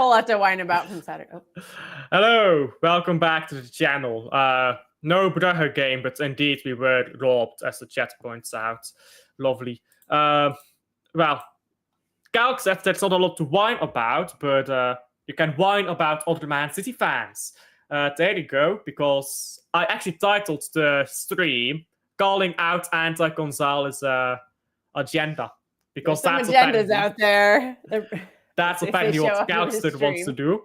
whole lot to whine about from Saturday. Oh. Hello, welcome back to the channel. No Braga game, but indeed we were robbed, as the chat points out. Lovely. Well, Kelkster, there's not a lot to whine about, but you can whine about other Man City fans. There you go, because I actually titled the stream calling out Anti-GONZALEZ agenda. Because There's some that's agendas out there. That's apparently what Kelkster wants to do.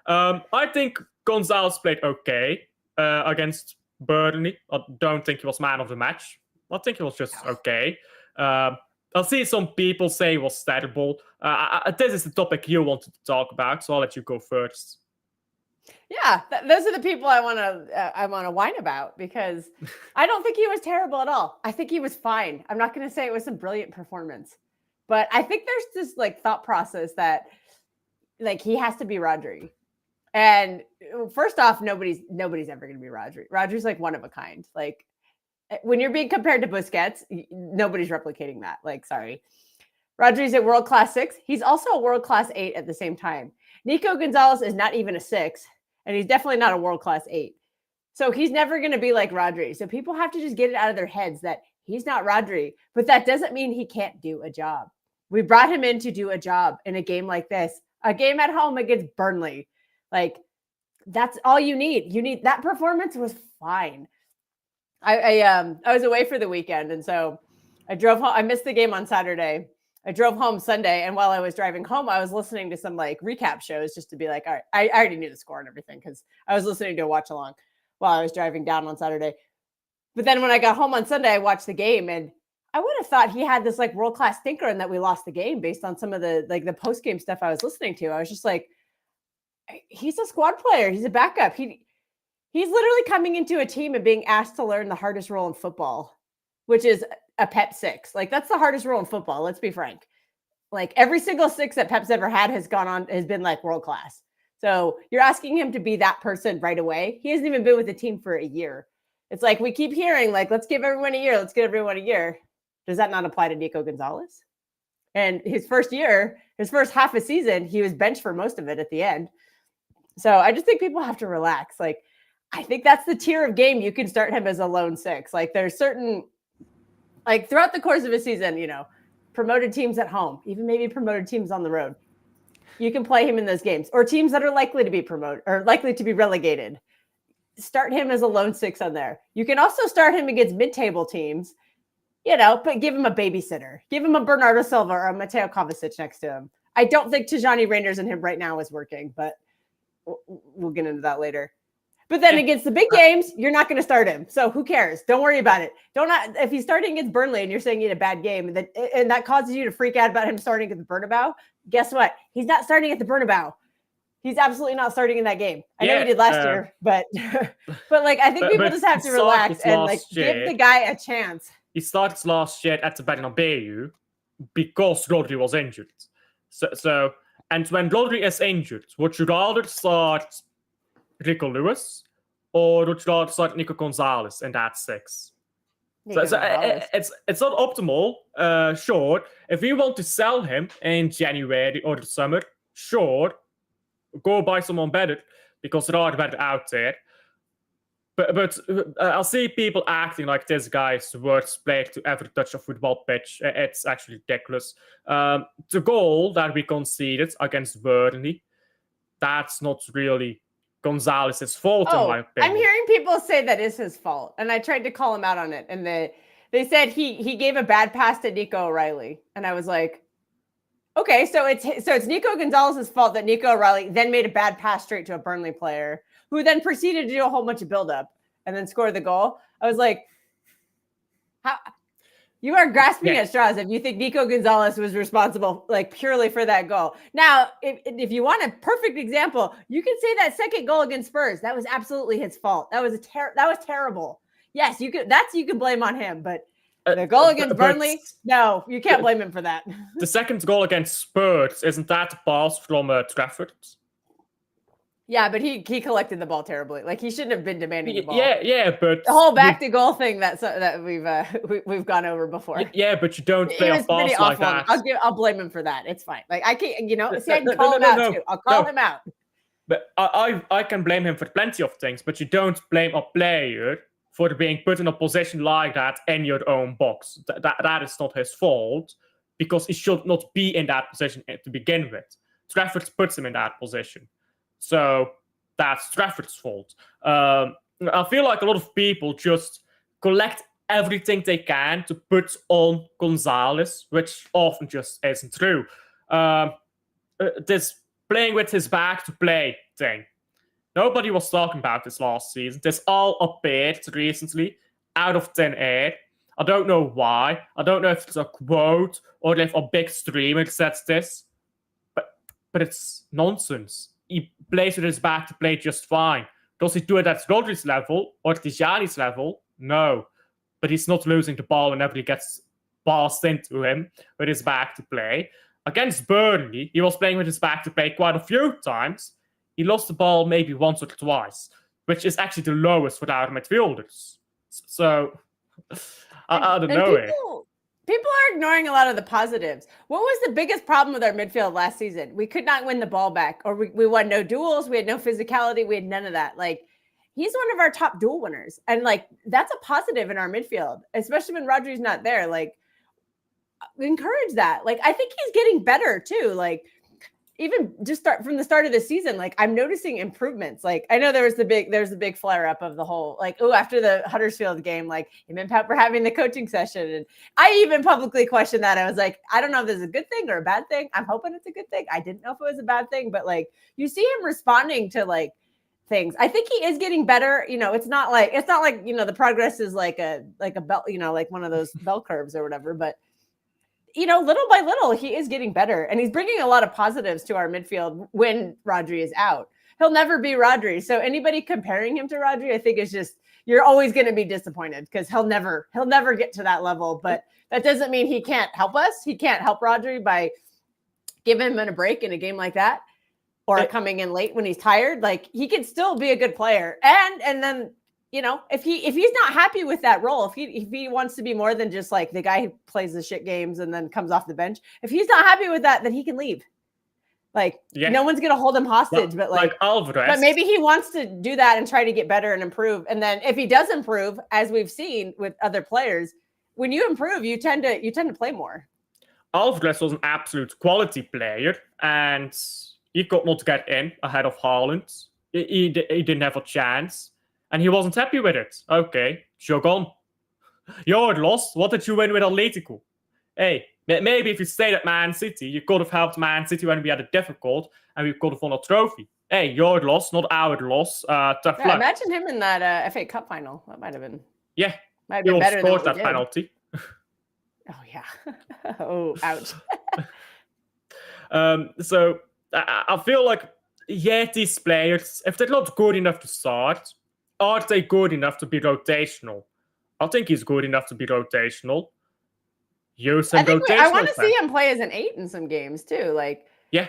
I think Gonzalez played okay against Burnley. I don't think he was man of the match. I think he was just okay. I'll see some people say it was terrible. This is the topic you wanted to talk about, so I'll let you go first. Yeah, those are the people I want to whine about, because I don't think he was terrible at all. I think he was fine. I'm not going to say it was a brilliant performance, but I think there's this like thought process that like he has to be Rodri. And first off, nobody's ever going to be Rodri. Rodri's like one of a kind. Like when you're being compared to Busquets, nobody's replicating that. Like, sorry. Rodri's a world-class 6. He's also a world-class 8 at the same time. Nico Gonzalez is not even a 6, and he's definitely not a world-class 8. So he's never going to be like Rodri. So people have to just get it out of their heads that he's not Rodri, but that doesn't mean he can't do a job. We brought him in to do a job in a game like this, a game at home against Burnley. Like, that's all you need. That performance was fine. I was away for the weekend, and so I drove home. I missed the game on Saturday. I drove home Sunday, and while I was driving home, I was listening to some like recap shows just to be like, all right, I already knew the score and everything because I was listening to a watch along while I was driving down on Saturday. But then when I got home on Sunday, I watched the game, and I would have thought he had this like world-class thinker and that we lost the game based on some of the like the post-game stuff I was listening to. I was just like, he's a squad player. He's a backup. He's literally coming into a team and being asked to learn the hardest role in football, which is a Pep 6. Like, that's the hardest role in football. Let's be frank. Like, every single 6 that Pep's ever had has been like world class. So you're asking him to be that person right away. He hasn't even been with the team for a year. It's like, we keep hearing like, let's give everyone a year. Let's give everyone a year. Does that not apply to Nico Gonzalez? And his first half a season, he was benched for most of it at the end. So I just think people have to relax. Like, I think that's the tier of game you can start him as a lone 6. Like, there's certain, like, throughout the course of a season, promoted teams at home, even maybe promoted teams on the road, you can play him in those games, or teams that are likely to be promoted or likely to be relegated. Start him as a lone 6 on there. You can also start him against mid-table teams, but give him a babysitter. Give him a Bernardo Silva or a Mateo Kovacic next to him. I don't think Tijani Reinders and him right now is working, but we'll get into that later. But then against the big games, you're not going to start him. So who cares? Don't worry about it. If he's starting against Burnley and you're saying he had a bad game, and that causes you to freak out about him starting at the Bernabeu, guess what? He's not starting at the Bernabeu. He's absolutely not starting in that game. I know he did last year, but like, I think people just have to relax and like give the guy a chance. He started last year at the Bernabeu because Rodri was injured. So and when Rodri is injured, would you rather start Rico Lewis, or would you rather start Nico Gonzalez in that 6? So it's not optimal. Sure, if we want to sell him in January or the summer, sure, go buy someone better because there are better out there. But I'll see people acting like this guy's the worst player to ever touch a football pitch. It's actually ridiculous. The goal that we conceded against Burnley, that's not really Gonzalez's fault, in my opinion. I'm hearing people say that is his fault, and I tried to call him out on it, and they said he gave a bad pass to Nico O'Reilly, and I was like, okay, so it's Nico Gonzalez's fault that Nico O'Reilly then made a bad pass straight to a Burnley player, who then proceeded to do a whole bunch of buildup and then score the goal. I was like, how? You are grasping at straws if you think Nico Gonzalez was responsible, like, purely for that goal. Now, if you want a perfect example, you can say that second goal against Spurs. That was absolutely his fault. That was terrible. Yes, you can blame on him, but the goal against Burnley, no, you can't blame him for that. The second goal against Spurs, isn't that a pass from Trafford? Yeah, but he collected the ball terribly. Like he shouldn't have been demanding the ball. Yeah, but the whole back to goal thing that we've gone over before. Yeah, but you don't play It a was pretty pass like awful. that. I'll blame him for that. It's fine. Like I can't, see, I can No, call no, him no, out no, too. I'll call no. him out. But I can blame him for plenty of things, but you don't blame a player for being put in a position like that in your own box. That is not his fault, because he should not be in that position to begin with. Trafford puts him in that position. So that's Trafford's fault. I feel like a lot of people just collect everything they can to put on Gonzalez, which often just isn't true. This playing with his back to play thing. Nobody was talking about this last season. This all appeared recently out of thin air. I don't know why. I don't know if it's a quote or if a big streamer says this, but it's nonsense. He plays with his back to play just fine. Does he do it at Rodri's level or Tijani's level? No. But he's not losing the ball whenever he gets passed into him with his back to play. Against Burnley, he was playing with his back to play quite a few times. He lost the ball maybe once or twice, which is actually the lowest for our midfielders. So, I don't know. People are ignoring a lot of the positives. What was the biggest problem with our midfield last season? We could not win the ball back, or we won no duels. We had no physicality. We had none of that. Like, he's one of our top duel winners. And, like, that's a positive in our midfield, especially when Rodri's not there. Like, encourage that. Like, I think he's getting better, too. Like, even just from the start of the season, like I'm noticing improvements. Like I know there's the big flare up of the whole, like, after the Huddersfield game, like him and Pep were having the coaching session. And I even publicly questioned that. I was like, I don't know if this is a good thing or a bad thing. I'm hoping it's a good thing. I didn't know if it was a bad thing, but like you see him responding to like things. I think he is getting better. It's not like, the progress is like a bell, like one of those bell curves or whatever, but little by little, he is getting better, and he's bringing a lot of positives to our midfield when Rodri is out. He'll never be Rodri. So anybody comparing him to Rodri, I think is just, you're always going to be disappointed because he'll never get to that level. But that doesn't mean he can't help us. He can't help Rodri by giving him a break in a game like that, or coming in late when he's tired. Like he can still be a good player. And then, if he's not happy with that role, if he wants to be more than just like the guy who plays the shit games and then comes off the bench, if he's not happy with that, then he can leave. Like no one's gonna hold him hostage, but like Alvarez. But maybe he wants to do that and try to get better and improve. And then if he does improve, as we've seen with other players, when you improve, you tend to play more. Alvarez was an absolute quality player, and he could not get in ahead of Haaland. He didn't have a chance. And he wasn't happy with it. Okay, jog on. Your loss. What did you win with Atletico? Hey, maybe if you stayed at Man City, you could have helped Man City when we had it difficult, and we could have won a trophy. Hey, your loss, not our loss. Tough luck. Imagine him in that FA Cup final. That might have been. Yeah, might have been better scored than that penalty. Oh yeah. Oh, ouch. So I feel like these players, if they're not good enough to start, are they good enough to be rotational? I think he's good enough to be rotational. Use him rotational. I want to see him play as an 8 in some games too. Like, yeah.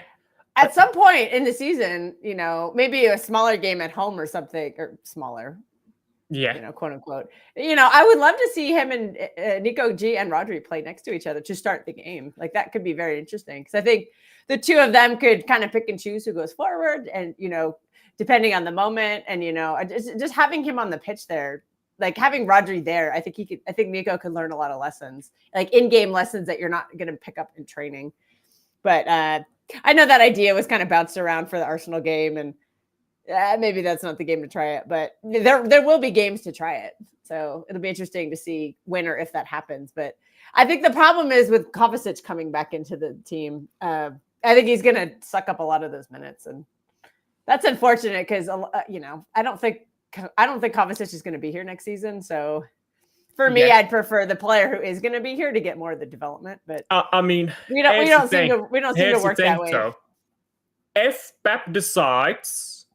At some point in the season, maybe a smaller game at home or something, or smaller. Yeah. Quote unquote. I would love to see him and Nico G and Rodri play next to each other to start the game. Like that could be very interesting because I think the two of them could kind of pick and choose who goes forward, and depending on the moment, and just having him on the pitch there, like having Rodri there, I think Nico could learn a lot of lessons, like in-game lessons that you're not going to pick up in training. But I know that idea was kind of bounced around for the Arsenal game, and maybe that's not the game to try it, but there will be games to try it. So it'll be interesting to see when or if that happens. But I think the problem is with Kovacic coming back into the team. I think he's going to suck up a lot of those minutes, and that's unfortunate because I don't think Kovacic is going to be here next season. So for me, I'd prefer the player who is going to be here to get more of the development. But I mean, we don't seem to work that way. So, if Pep decides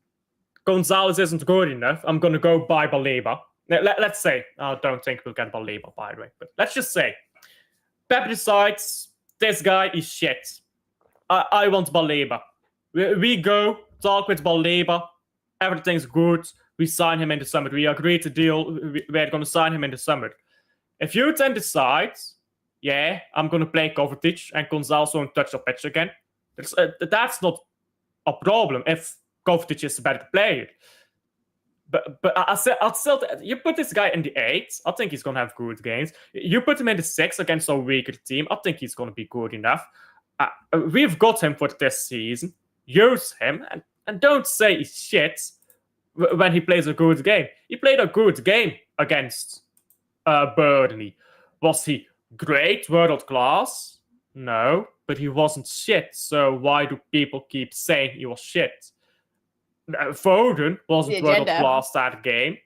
Gonzalez isn't good enough, I'm going to go buy Baleba. Let's say, I don't think we'll get Baleba, by the way, but let's just say Pep decides this guy is shit. I want Baleba. We go talk with Baleba. everything's good. We sign him in the summer. We agreed to deal. We're going to sign him in the summer. If you then decide, yeah, I'm going to play Kovacic and Gonzalez won't touch the pitch again, that's not a problem if Kovacic is a better player. But I'll still, you put this guy in the 8, I think he's going to have good games. You put him in the 6 against a weaker team, I think he's going to be good enough. We've got him for this season. Use him and don't say he's shit when he plays a good game. He played a good game against Burnley. Was he great, world class? No, but he wasn't shit. So why do people keep saying he was shit? Foden wasn't world class that game.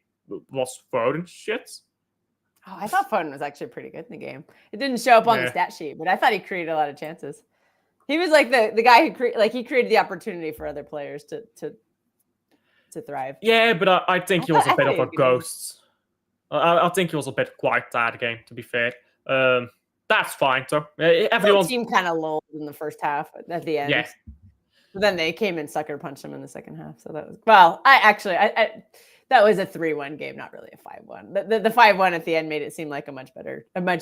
Was Foden shit? Oh, I thought Foden was actually pretty good in the game. It didn't show up on the stat sheet, but I thought he created a lot of chances. He was like the guy who he created the opportunity for other players to thrive. Yeah, but I think he was a bit of a ghost. I think he was a bit quiet that game, to be fair. That's fine, though. Everyone seemed kind of lulled in the first half at the end. Yeah. But then they came and sucker punched him in the second half. So that was that was a 3-1 game, not really a 5-1. The 5-1 at the end made it seem like a much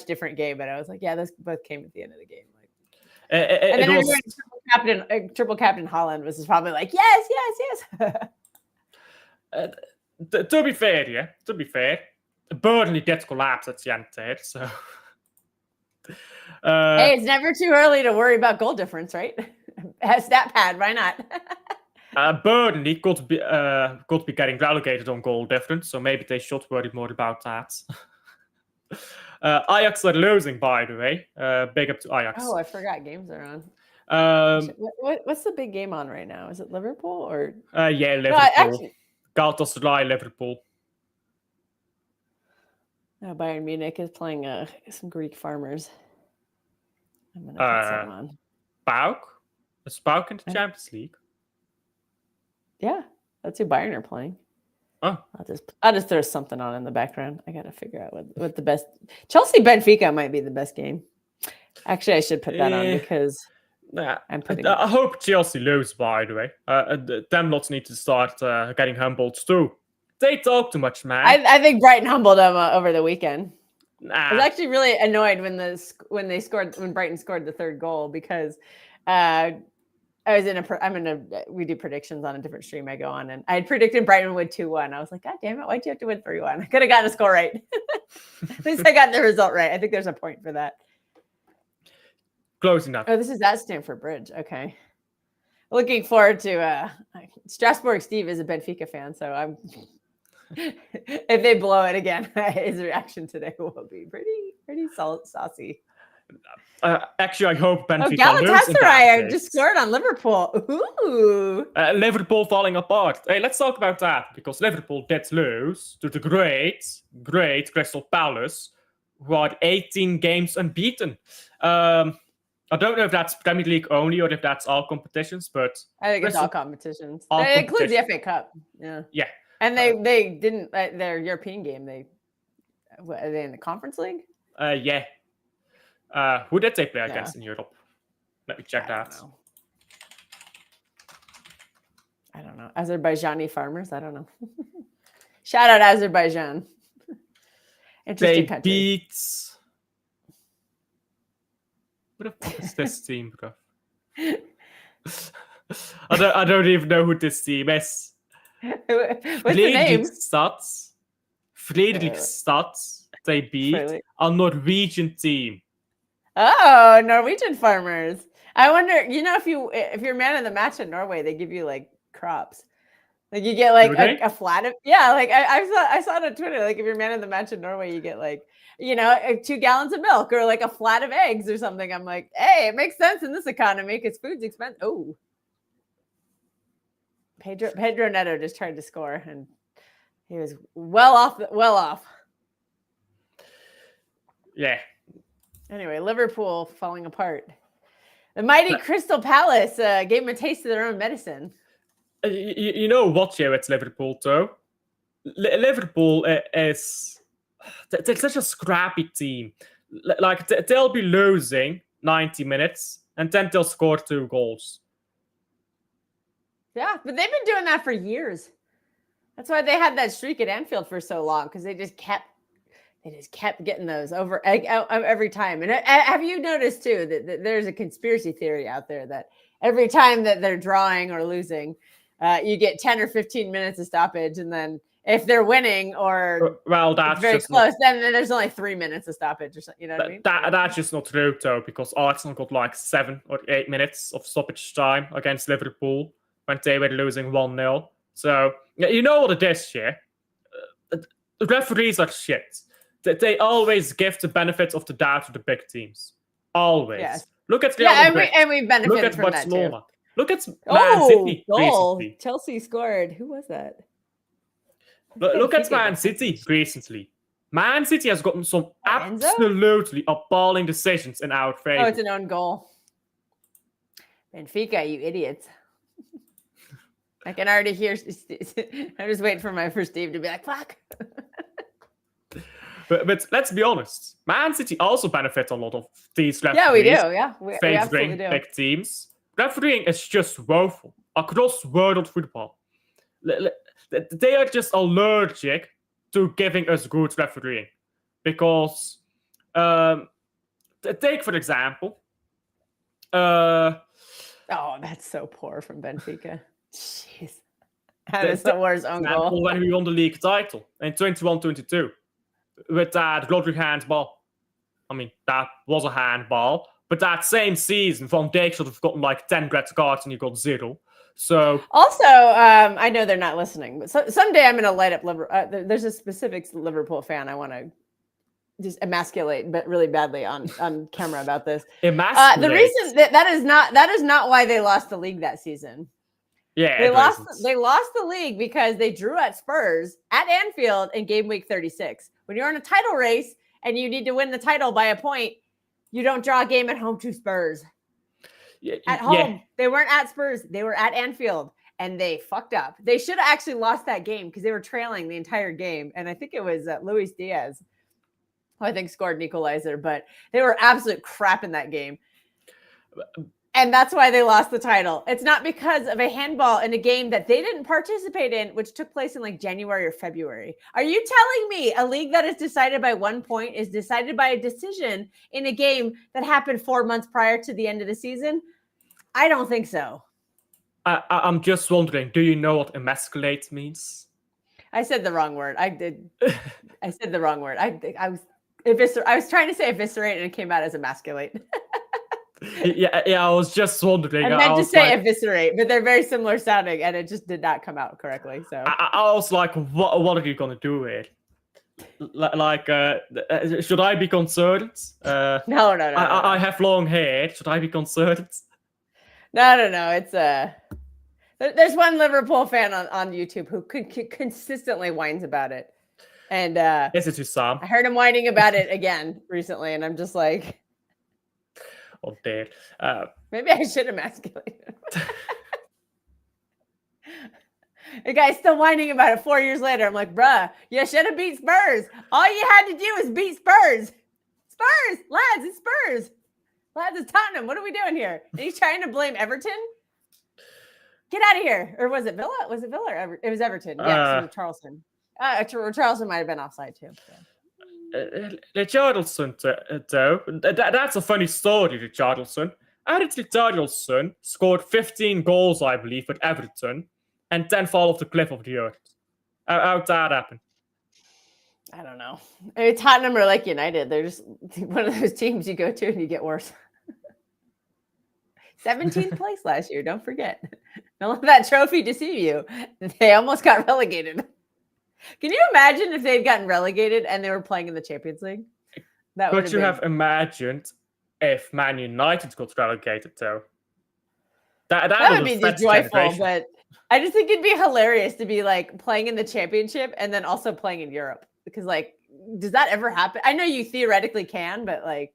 different game. But I was like, yeah, those both came at the end of the game. And then triple captain Holland was probably like, yes. To be fair, Burnley did collapse at the end there, so. Hey, it's never too early to worry about goal difference, right? Stat pad, why not? Burnley could be getting relegated on goal difference, so maybe they should worry more about that. Ajax are losing, by the way. Big up to Ajax. Oh, I forgot games are on. What's the big game on right now? Is it Liverpool or? Yeah, Liverpool. Galatasaray, Liverpool. Bayern Munich is playing some Greek farmers. I'm gonna put some on. PAOK? Is PAOK in the Champions League? Yeah, that's who Bayern are playing. Oh, I'll just throw something on in the background. I gotta figure out what the best Chelsea Benfica might be the best game. Actually, I should put that on because I hope Chelsea lose. By the way, them lots need to start getting humbled too. They talk too much, man. I think Brighton humbled them over the weekend. I was actually really annoyed when Brighton scored the third goal because we do predictions on a different stream I go on, and I had predicted Brighton would 2-1. I was like, God damn it, why'd you have to win 3-1? I could have gotten a score right. At least I got the result right. I think there's a point for that. Close enough. Oh, this is at Stamford Bridge. Okay. Looking forward to Strasbourg. Steve is a Benfica fan, so I'm if they blow it again, his reaction today will be pretty saucy. Actually, I hope Benfica Galatasaray just scored on Liverpool. Ooh. Liverpool falling apart. Hey, let's talk about that because Liverpool did lose to the great Crystal Palace, who are 18 games unbeaten. I don't know if that's Premier League only or if that's all competitions, but I think it's all competitions. It includes the FA Cup. Yeah. Yeah. And they didn't their European game. Are they in the Conference League? Yeah. Who did they play against in Europe? Let me check that. I don't know. Azerbaijani farmers? I don't know. Shout out Azerbaijan. Interesting country. Beat. What the fuck is this team, bro? I don't even know who this team is. What's the name? Fredrikstad. They beat a Norwegian team. Oh, Norwegian farmers. I wonder, if you're man of the match in Norway, they give you like crops. Like you get like a flat of like I saw it on Twitter. Like if you're man of the match in Norway, you get like 2 gallons of milk or like a flat of eggs or something. I'm like, hey, it makes sense in this economy because food's expensive. Oh, Pedro Neto just tried to score and he was well off. Yeah. Anyway, Liverpool falling apart. The mighty Crystal Palace gave them a taste of their own medicine. You know what, it's Liverpool, though? Liverpool is... They're such a scrappy team. Like, they'll be losing 90 minutes, and then they'll score 2 goals. Yeah, but they've been doing that for years. That's why they had that streak at Anfield for so long, because they just kept getting those over every time. And have you noticed too that there's a conspiracy theory out there that every time that they're drawing or losing, you get 10 or 15 minutes of stoppage, and then if they're winning or that's very just close, then there's only 3 minutes of stoppage or something. You know what I mean? That's just not true though, because Arsenal got like 7 or 8 minutes of stoppage time against Liverpool when they were losing 1-0. So you know what it is, yeah. The referees are shit. They always give the benefit of the doubt to the big teams. Always. Yes. Look at Real Madrid. and we benefited Look at from Barcelona. that too. Look at Man City goal. recently. Chelsea scored. Who was that? Look at Man City recently. Man City has gotten some absolutely appalling decisions in our favor. Oh, it's an own goal. Benfica, you idiots. I can already hear. I'm just waiting for Steve to be like, fuck. But let's be honest. Man City also benefits a lot of these referees. Yeah, we do. Yeah, we favoring big teams. Refereeing is just woeful across world football. They are just allergic to giving us good refereeing. Because, take for example, oh, that's so poor from Benfica. Jeez. That is the worst own goal. When we won the league title in 21-22 with that Rodri handball. I mean, that was a handball. But that same season, Van Dijk should have gotten like 10 red cards and he got 0. So also, I know they're not listening, but someday I'm going to light up Liverpool. There's a specific Liverpool fan I want to just emasculate, but really badly on camera about this. The reason that is not why they lost the league that season. Yeah, they lost the league because they drew at Spurs at Anfield in game week 36. When you're in a title race and you need to win the title by a point, you don't draw a game at home to Spurs. At home, they weren't at Spurs. They were at Anfield, and they fucked up. They should have actually lost that game because they were trailing the entire game. And I think it was Luis Diaz, who I think scored an equalizer, but they were absolute crap in that game. And that's why they lost the title. It's not because of a handball in a game that they didn't participate in, which took place in like January or February. Are you telling me a league that is decided by 1 point is decided by a decision in a game that happened 4 months prior to the end of the season? I don't think so. I'm just wondering, do you know what emasculate means? I said the wrong word. I did. I said the wrong word. I was trying to say eviscerate and it came out as emasculate. Yeah, I was just wondering. I meant to say eviscerate, but they're very similar sounding, and it just did not come out correctly. So I was like, what are you gonna do here? Like, should I be concerned? No. I have long hair. Should I be concerned? No. It's there's one Liverpool fan on YouTube who consistently whines about it, and is it Sam? I heard him whining about it again recently, and I'm just like. Oh, dear. Maybe I should emasculate him. The guy's still whining about it 4 years later. I'm like, bruh, you should have beat Spurs. All you had to do was beat Spurs. Spurs, lads, it's Spurs. Lads, it's Tottenham. What are we doing here? And he's trying to blame Everton? Get out of here. Or was it Villa? Was it Villa or Everton? It was Everton. Yeah, it was Charleston. Charleston might have been offside too. So. Richarlison, though, that's a funny story, Richarlison. Richarlison scored 15 goals, I believe, with Everton, and then fall off the cliff of the earth. How'd that happen? I don't know. I mean, Tottenham are like United. They're just one of those teams you go to and you get worse. 17th place last year, don't forget. Don't let that trophy deceive you. They almost got relegated. Can you imagine if they'd gotten relegated and they were playing in the Champions League? Could you have imagined if Man United got relegated, though? That would be just joyful, but I just think it'd be hilarious to be like playing in the Championship and then also playing in Europe. Because, like, does that ever happen? I know you theoretically can, but like,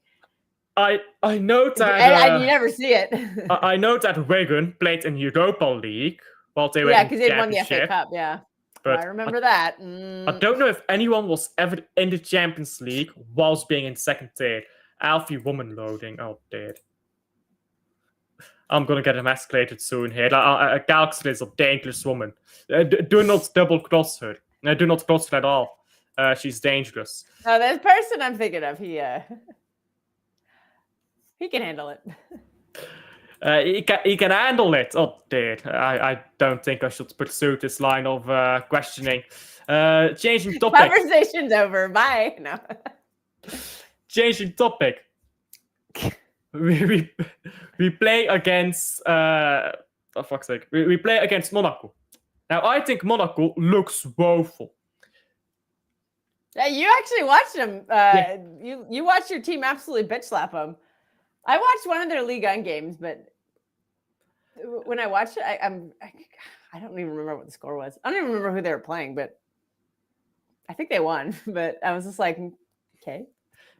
I know that and you never see it. I know that Wigan played in Europa League while they were because they won the FA Cup. Yeah. But I remember that. I don't know if anyone was ever in the Champions League whilst being in second tier. Alfie woman loading. Oh, dear. I'm gonna get emasculated soon here. Kelkster is a dangerous woman. Do not double cross her. Do not cross her at all. She's dangerous. No, this person I'm thinking of, he can handle it. He can handle it. Oh dear, I don't think I should pursue this line of questioning. Changing topic. Conversation's over. Bye. No. Changing topic. We play against oh fuck's sake. We play against Monaco. Now I think Monaco looks woeful. Yeah, you actually watched them. You watched your team absolutely bitch slap them. I watched one of their Ligue 1 games, but when I watched it, I don't even remember what the score was. I don't even remember who they were playing, but I think they won. But I was just like, okay.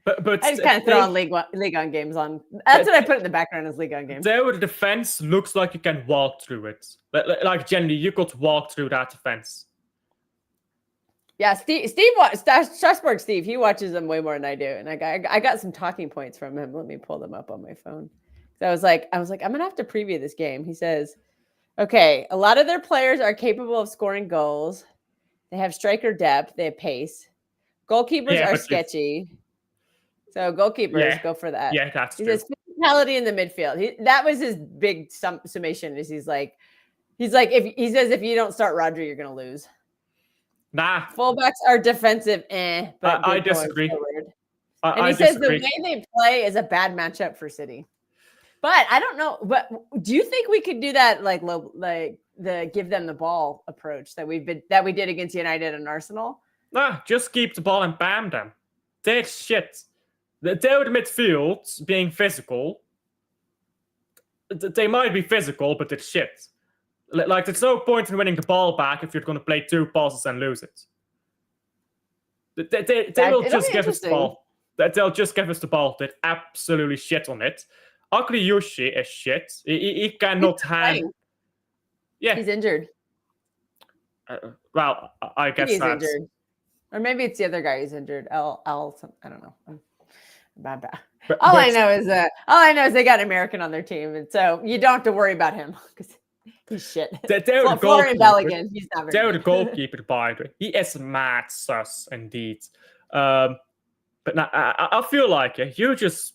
But I just kind of throw on Ligue 1 games on. That's what I put in the background as Ligue 1 games. Their defense looks like you can walk through it. Like generally, you could walk through that defense. Yeah, Strasbourg Steve, he watches them way more than I do, and I got some talking points from him. Let me pull them up on my phone. So I was like, I'm gonna have to preview this game. He says, okay, a lot of their players are capable of scoring goals. They have striker depth. They have pace. Goalkeepers are sketchy. So goalkeepers, go for that. Yeah, that's true. He says physicality in the midfield. That was his big summation. Is he's like, if you don't start Rodri, you're gonna lose. Nah. Fullbacks are defensive, but I disagree. And he says the way they play is a bad matchup for City. But I don't know. But do you think we could do that, like the give them the ball approach that we did against United and Arsenal? Nah, just keep the ball and bam them. They're shit. They're the midfield being physical. They might be physical, but it's shit. Like, there's no point in winning the ball back if you're going to play 2 passes and lose it. They will just give us the ball. They'll just give us the ball. They're absolutely shit on it. Ugly Yoshi is shit. He cannot handle. Yeah, he's injured. Well, I guess he's injured, or maybe it's the other guy who's injured. I don't know. Bad. All I know is they got an American on their team, and so you don't have to worry about him because he's shit. Florian Balogun, he's not very They're the goalkeeper, by the way. He is mad sus indeed. But now I feel like you just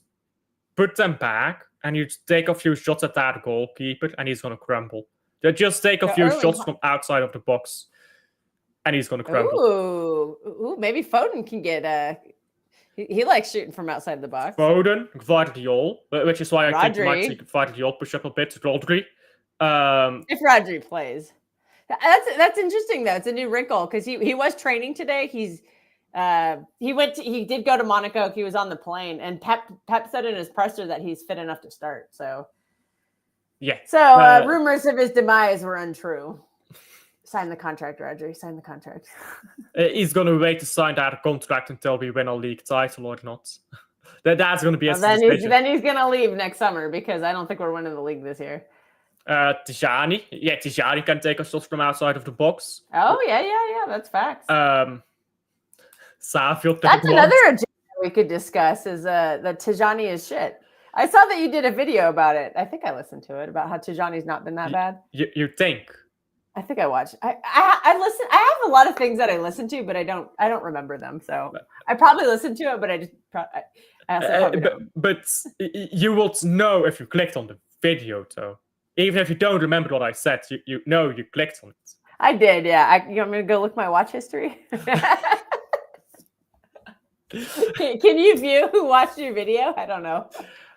put them back and you take a few shots at that goalkeeper and he's gonna crumble. They just take a few shots from outside of the box and he's gonna crumble. Ooh, maybe Foden can get he likes shooting from outside the box. Foden, Gvardiol, which is why I think you might see Gvardiol push up a bit to Rodri. If Rodri plays, that's interesting though. It's a new wrinkle because he was training today. He did go to Monaco. He was on the plane, and Pep said in his presser that he's fit enough to start. So yeah. So rumors of his demise were untrue. Sign the contract, Rodri. Sign the contract. He's going to wait to sign that contract until we win a league title or not. That's going to be then he's going to leave next summer because I don't think we're winning the league this year. Tijani can take a shot from outside of the box. Oh, yeah. That's facts. Savio. That's another agenda we could discuss is that Tijani is shit. I saw that you did a video about it. I think I listened to it about how Tijani's not been that bad. You think? I think I watched. I listen. I have a lot of things that I listen to, but I don't remember them. So I probably listened to it, but I also probably don't. But you would know if you clicked on the video, though. Even if you don't remember what I said, you know you clicked on it. I did, yeah. You want me to go look my watch history? Can you view who watched your video? I don't know.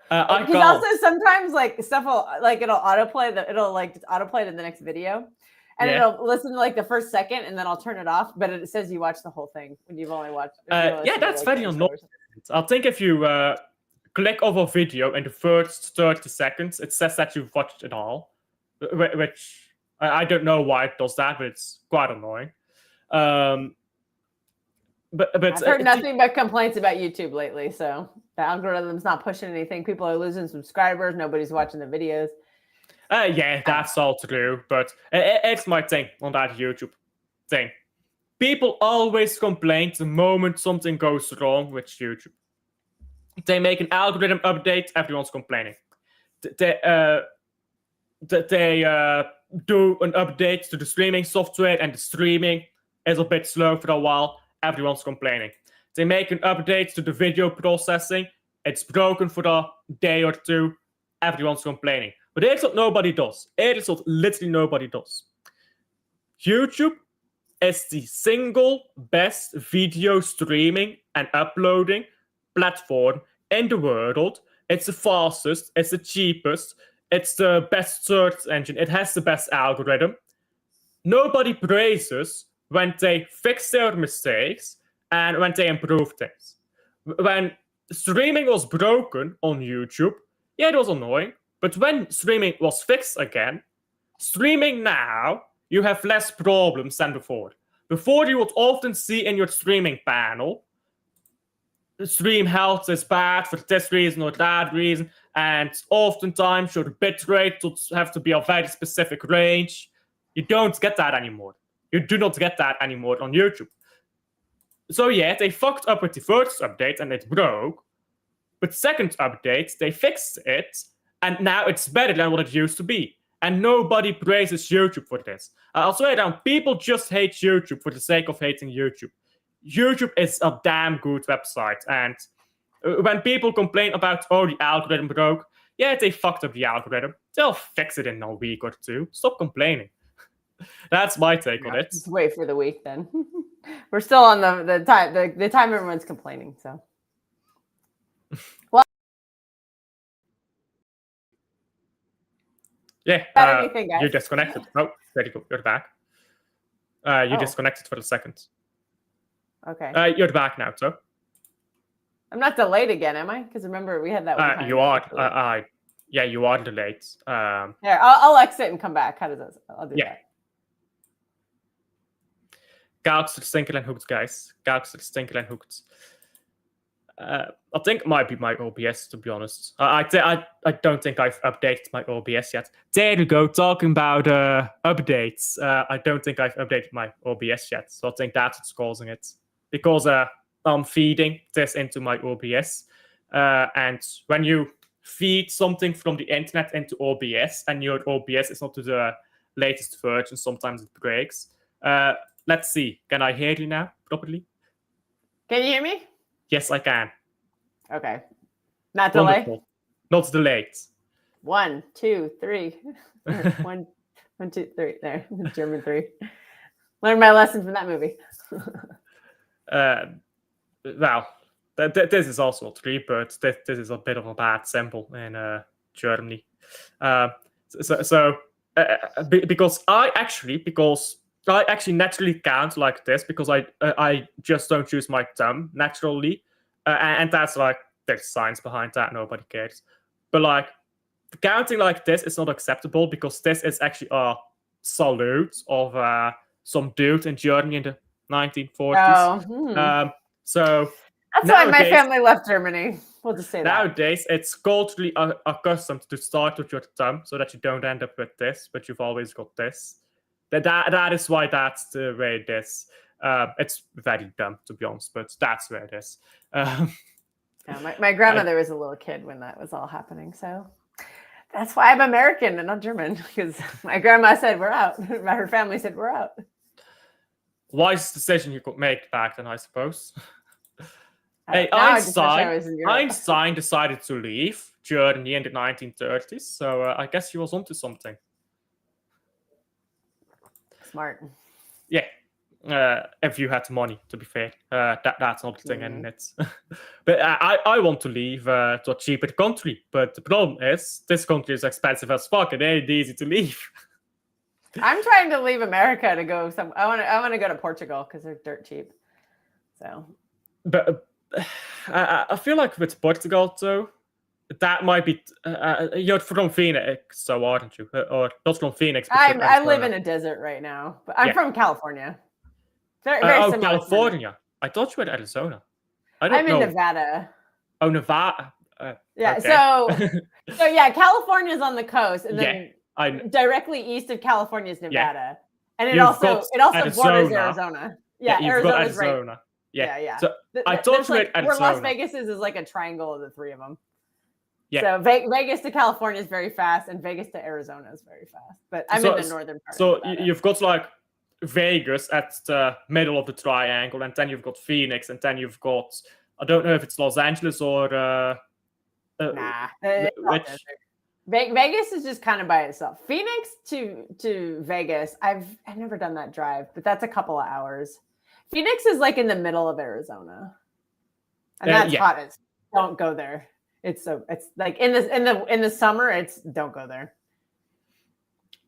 Because also sometimes like stuff will it'll autoplay to the next video. And it'll listen to like the first second, and then I'll turn it off. But it says you watch the whole thing when you've only watched. That's very annoying. I think if you click over video in the first 30 seconds, it says that you've watched it all, which I don't know why it does that, but it's quite annoying. But I've heard nothing but complaints about YouTube lately. So the algorithm's not pushing anything. People are losing subscribers. Nobody's watching the videos. Yeah, that's all true, but it's my thing on that YouTube thing. People always complain the moment something goes wrong with YouTube. They make an algorithm update, everyone's complaining. they do an update to the streaming software, and the streaming is a bit slow for a while. Everyone's complaining. They make an update to the video processing. It's broken for a day or two. Everyone's complaining. But here's what nobody does. Here's what literally nobody does. YouTube is the single best video streaming and uploading platform in the world. It's the fastest, it's the cheapest, it's the best search engine, it has the best algorithm. Nobody praises when they fix their mistakes and when they improve things. When streaming was broken on YouTube, yeah, it was annoying. But when streaming was fixed again, streaming now, you have less problems than before. Before, you would often see in your streaming panel, stream health is bad for this reason or that reason, and oftentimes your bitrate would have to be a very specific range. You don't get that anymore. You do not get that anymore on YouTube. So yeah, they fucked up with the first update and it broke. But second update, they fixed it, and now it's better than what it used to be. And nobody praises YouTube for this. I'll swear down, people just hate YouTube for the sake of hating YouTube. YouTube is a damn good website, and when people complain about, oh, the algorithm broke, yeah, they fucked up the algorithm. They'll fix it in a week or two. Stop complaining. That's my take on it. Just wait for the week then. We're still on the time everyone's complaining. So, well, yeah, anything, guys? you disconnected. Oh, there you go. You're back. You disconnected for a second. Okay. You're back now, so. I'm not delayed again, am I? Because remember, we had that one time. You are. Yeah, you are delayed. Here, I'll exit and come back. How does that? I'll do that. Kelkster stinker and hooked, guys. Kelkster stinker and hooked. I think it might be my OBS, to be honest. I don't think I've updated my OBS yet. There you go, talking about updates. I don't think I've updated my OBS yet, so I think that's what's causing it. Because I'm feeding this into my OBS, and when you feed something from the internet into OBS, and your OBS is not to the latest version, sometimes it breaks. Let's see. Can I hear you now properly? Can you hear me? Yes, I can. Okay. Not delayed? Wonderful. Not delayed. 1, 2, 3. 1, 2, 3. There. German 3. Learned my lesson from that movie. Well, this is also a 3, but this is a bit of a bad symbol in Germany. Because I actually naturally count like this, because I just don't use my thumb naturally, and that's like, there's science behind that. Nobody cares, but like counting like this is not acceptable, because this is actually a salute of some dude in Germany in the 1940s. Oh, so that's why my family left Germany. We'll just say that. Nowadays, it's culturally accustomed to start with your thumb, so that you don't end up with this, but you've always got this. That is why that's the way it is. It's very dumb, to be honest, but that's where it is. Yeah, my grandmother was a little kid when that was all happening, so that's why I'm American and not German, because my grandma said we're out. Her family said we're out. Wise decision you could make back then, I suppose. Hey, Einstein decided to leave Germany in the 1930s, so I guess he was onto something. Smart. Yeah, if you had money, to be fair, that's not the thing, and it's. But I want to leave to a cheaper country, but the problem is this country is expensive as fuck, and it ain't easy to leave. I'm trying to leave America to go some. I want to go to Portugal because they're dirt cheap. So. But I feel like with Portugal though, that might be. You're from Phoenix, so aren't you? Or not from Phoenix? I live in a desert right now, but I'm from California. Very similar. California. I thought you were in Arizona. I'm in Nevada. Oh, Nevada. Yeah. Okay. So yeah, California's on the coast, and then directly east of California is Nevada, and it also borders Arizona. Yeah, Arizona's right. Yeah. Yeah. So I thought you were Arizona. Where Las Vegas is like a triangle of the three of them. Yeah. So Vegas to California is very fast, and Vegas to Arizona is very fast. But I'm in the northern part. So of Nevada. you've got like Vegas at the middle of the triangle, and then you've got Phoenix, and then you've got, I don't know if it's Los Angeles or which. Vegas is just kind of by itself. Phoenix to Vegas, I've never done that drive, but that's a couple of hours. Phoenix is like in the middle of Arizona, and that's hot as. Don't go there. It's like in the summer. It's don't go there.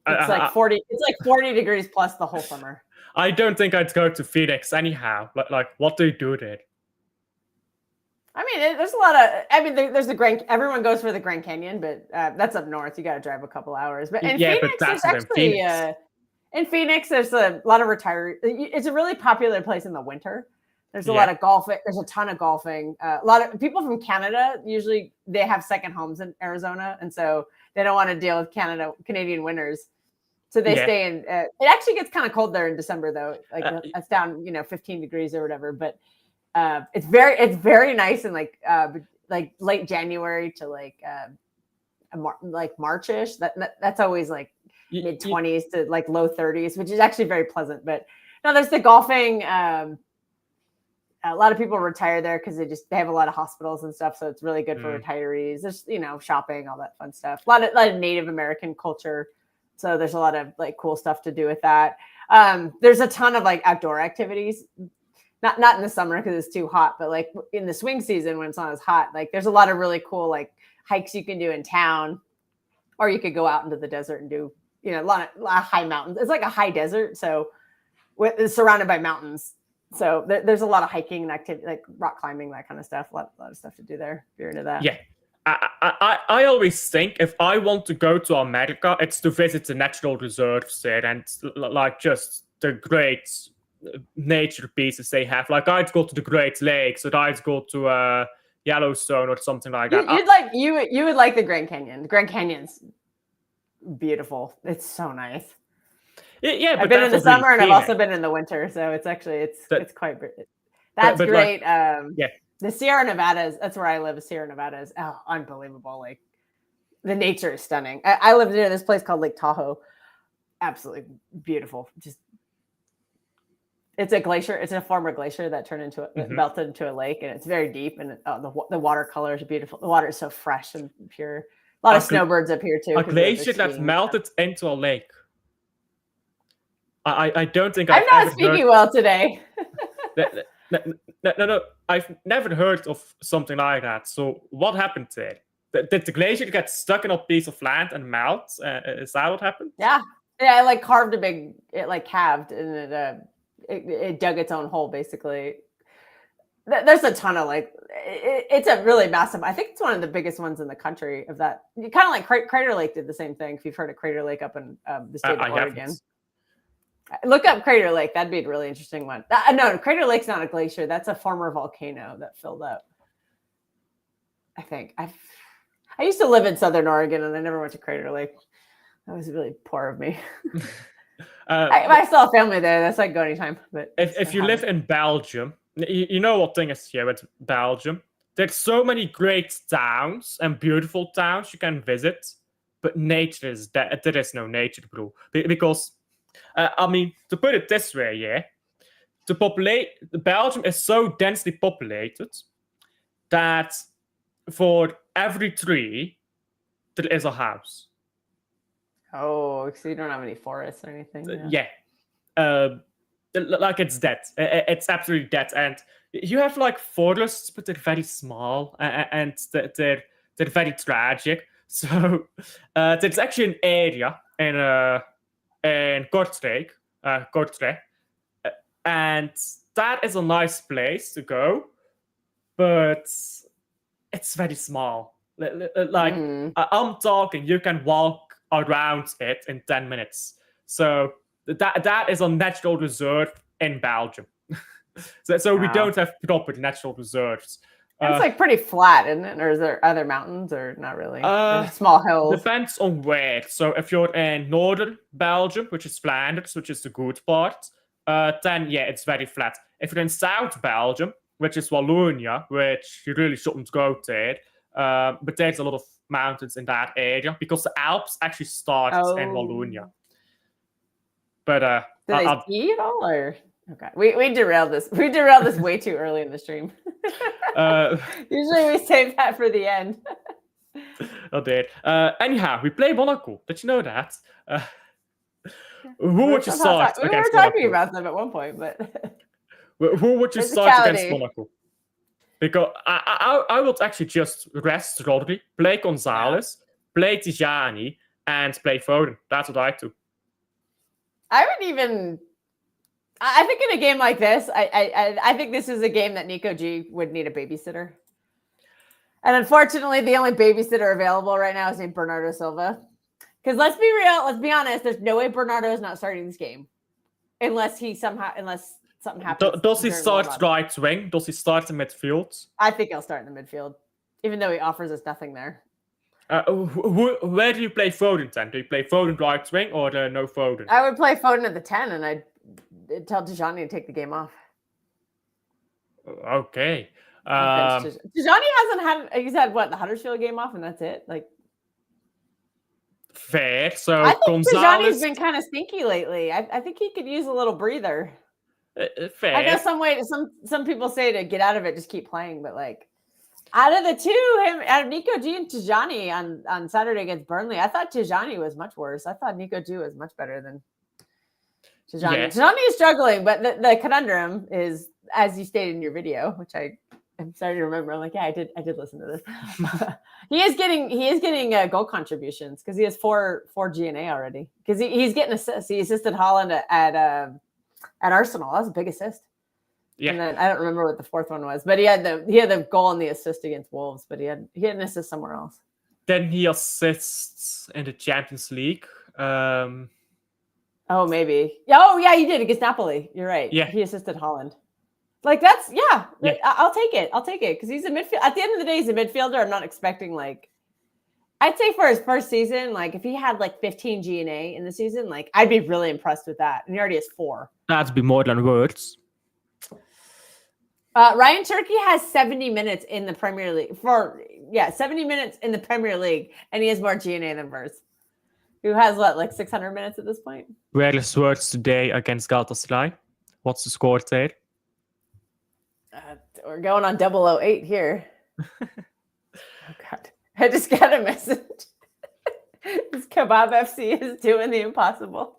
It's like 40. It's like 40 degrees plus the whole summer. I don't think I'd go to Phoenix anyhow. Like what do you do there? I mean, there's a lot of. I mean, there's the Grand. Everyone goes for the Grand Canyon, but that's up north. You got to drive a couple hours. But in Phoenix, there's actually in Phoenix, there's a lot of retirees. It's a really popular place in the winter. There's a lot of golfing. There's a ton of golfing. A lot of people from Canada, usually they have second homes in Arizona. And so they don't want to deal with Canadian winters. So they stay in, it actually gets kind of cold there in December though. Like it's down, 15 degrees or whatever, but it's very nice in like late January to like Marchish. That's always like mid 20s to like low 30s, which is actually very pleasant. But no, there's the golfing. A lot of people retire there because they have a lot of hospitals and stuff. So it's really good for retirees. There's, shopping, all that fun stuff. A lot of Native American culture. So there's a lot of like cool stuff to do with that. There's a ton of like outdoor activities, not in the summer because it's too hot, but like in the swing season when it's not as hot, like there's a lot of really cool like hikes you can do in town, or you could go out into the desert and do, a lot of high mountains. It's like a high desert. So it's surrounded by mountains. So there's a lot of hiking and activity, like rock climbing, that kind of stuff. A lot of stuff to do there if you're into that. Yeah. I always think if I want to go to America, it's to visit the natural reserves there and like just the great nature pieces they have. Like I'd go to the Great Lakes, or I'd go to Yellowstone or something like that. You would like the Grand Canyon. The Grand Canyon's beautiful. It's so nice. Yeah, but I've been in the summer and I've also been in the winter, so it's actually it's quite. That's great. Like, the Sierra Nevadas. That's where I live. The Sierra Nevadas. Oh, unbelievable! Like the nature is stunning. I live near this place called Lake Tahoe. Absolutely beautiful. Just it's a glacier. It's a former glacier that turned into melted into a lake, and it's very deep. And the watercolors are beautiful. The water is so fresh and pure. A lot of snowbirds up here too. A glacier that melted into a lake. I don't think I'm not speaking well today. No. I've never heard of something like that. So what happened there? Did the glacier get stuck in a piece of land and melt? Is that what happened? Yeah. It like carved it like calved, and it dug its own hole basically. There's a ton of like, it's a really massive. I think it's one of the biggest ones in the country of that. Kind of like Crater Lake did the same thing. If you've heard of Crater Lake up in the state of Oregon. Haven't. Look up Crater Lake. That'd be a really interesting one. No, Crater Lake's not a glacier. That's a former volcano that filled up. I think. I used to live in Southern Oregon, and I never went to Crater Lake. That was really poor of me. I still have family there. That's like go anytime. But if you live in Belgium, you know what thing is here with Belgium? There's so many great towns and beautiful towns you can visit, but nature is there is no nature, bro. Because I mean, to put it this way, Belgium is so densely populated that for every tree there is a house. Oh, so you don't have any forests or anything? Yeah. Like it's dead. It's absolutely dead. And you have like forests, but they're very small and they're very tragic. So there's actually an area in Kortrijk, and that is a nice place to go, but it's very small. Like I'm talking, you can walk around it in 10 minutes. So that is a natural reserve in Belgium. so we don't have proper natural reserves. It's like pretty flat, isn't it? Or is there other mountains, or not really? Or small hills. Depends on where. So if you're in northern Belgium, which is Flanders, which is the good part, then yeah, it's very flat. If you're in South Belgium, which is Wallonia, which you really shouldn't go there, but there's a lot of mountains in that area because the Alps actually start in Wallonia. But do they ski at all, or okay? We derailed this. We derailed this way too early in the stream. Usually we save that for the end. I did. Anyhow, we play Monaco. Did you know that? Who would you start against Monaco? We were talking about them at one point, but who would you start against Monaco? Because I would actually just rest Rodri, play Gonzalez, play Tijani, and play Foden. That's what I do. I think in a game like this, I think this is a game that Nico G would need a babysitter. And unfortunately, the only babysitter available right now is named Bernardo Silva. Because let's be real, let's be honest, there's no way Bernardo is not starting this game. Unless something happens. Does he start right wing? Does he start in midfield? I think he'll start in the midfield. Even though he offers us nothing there. Where do you play Foden then? Do you play Foden right wing or no Foden? I would play Foden at the 10 and I'd tell Tijani to take the game off. Okay. Tijani he's had what, the Huddersfield game off and that's it? Like fair. So I think Gonzalez... Tijani's been kind of stinky lately. I think he could use a little breather. Fair. I know some people say to get out of it, just keep playing, but like out of the two, out of Nico G and Tijani on Saturday against Burnley, I thought Tijani was much worse. I thought Nico G was much better than Tijani. Yeah. Tijani is struggling, but the conundrum is, as you stated in your video, which I'm sorry to remember. I'm like, yeah, I did listen to this. he is getting goal contributions because he has four GNA already. Because he's getting assists. He assisted Haaland at Arsenal. That was a big assist. Yeah. And then I don't remember what the fourth one was, but he had the goal and the assist against Wolves, but he had an assist somewhere else. Then he assists in the Champions League. Oh, maybe. Oh, yeah, he did against Napoli. You're right. Yeah, he assisted Haaland. Like that's I'll take it because he's a midfield. At the end of the day, he's a midfielder. I'm not expecting I'd say for his first season, if he had 15 GNA in the season, I'd be really impressed with that. And he already has 4. That'd be more than words. Ryan Turkey has 70 minutes in the Premier League 70 minutes in the Premier League, and he has more GNA than Verts, who has 600 minutes at this point. Where is Verts today against Galatasaray? What's the score there? We're going on 008 here. Oh God, I just got a message. This Kebab FC is doing the impossible.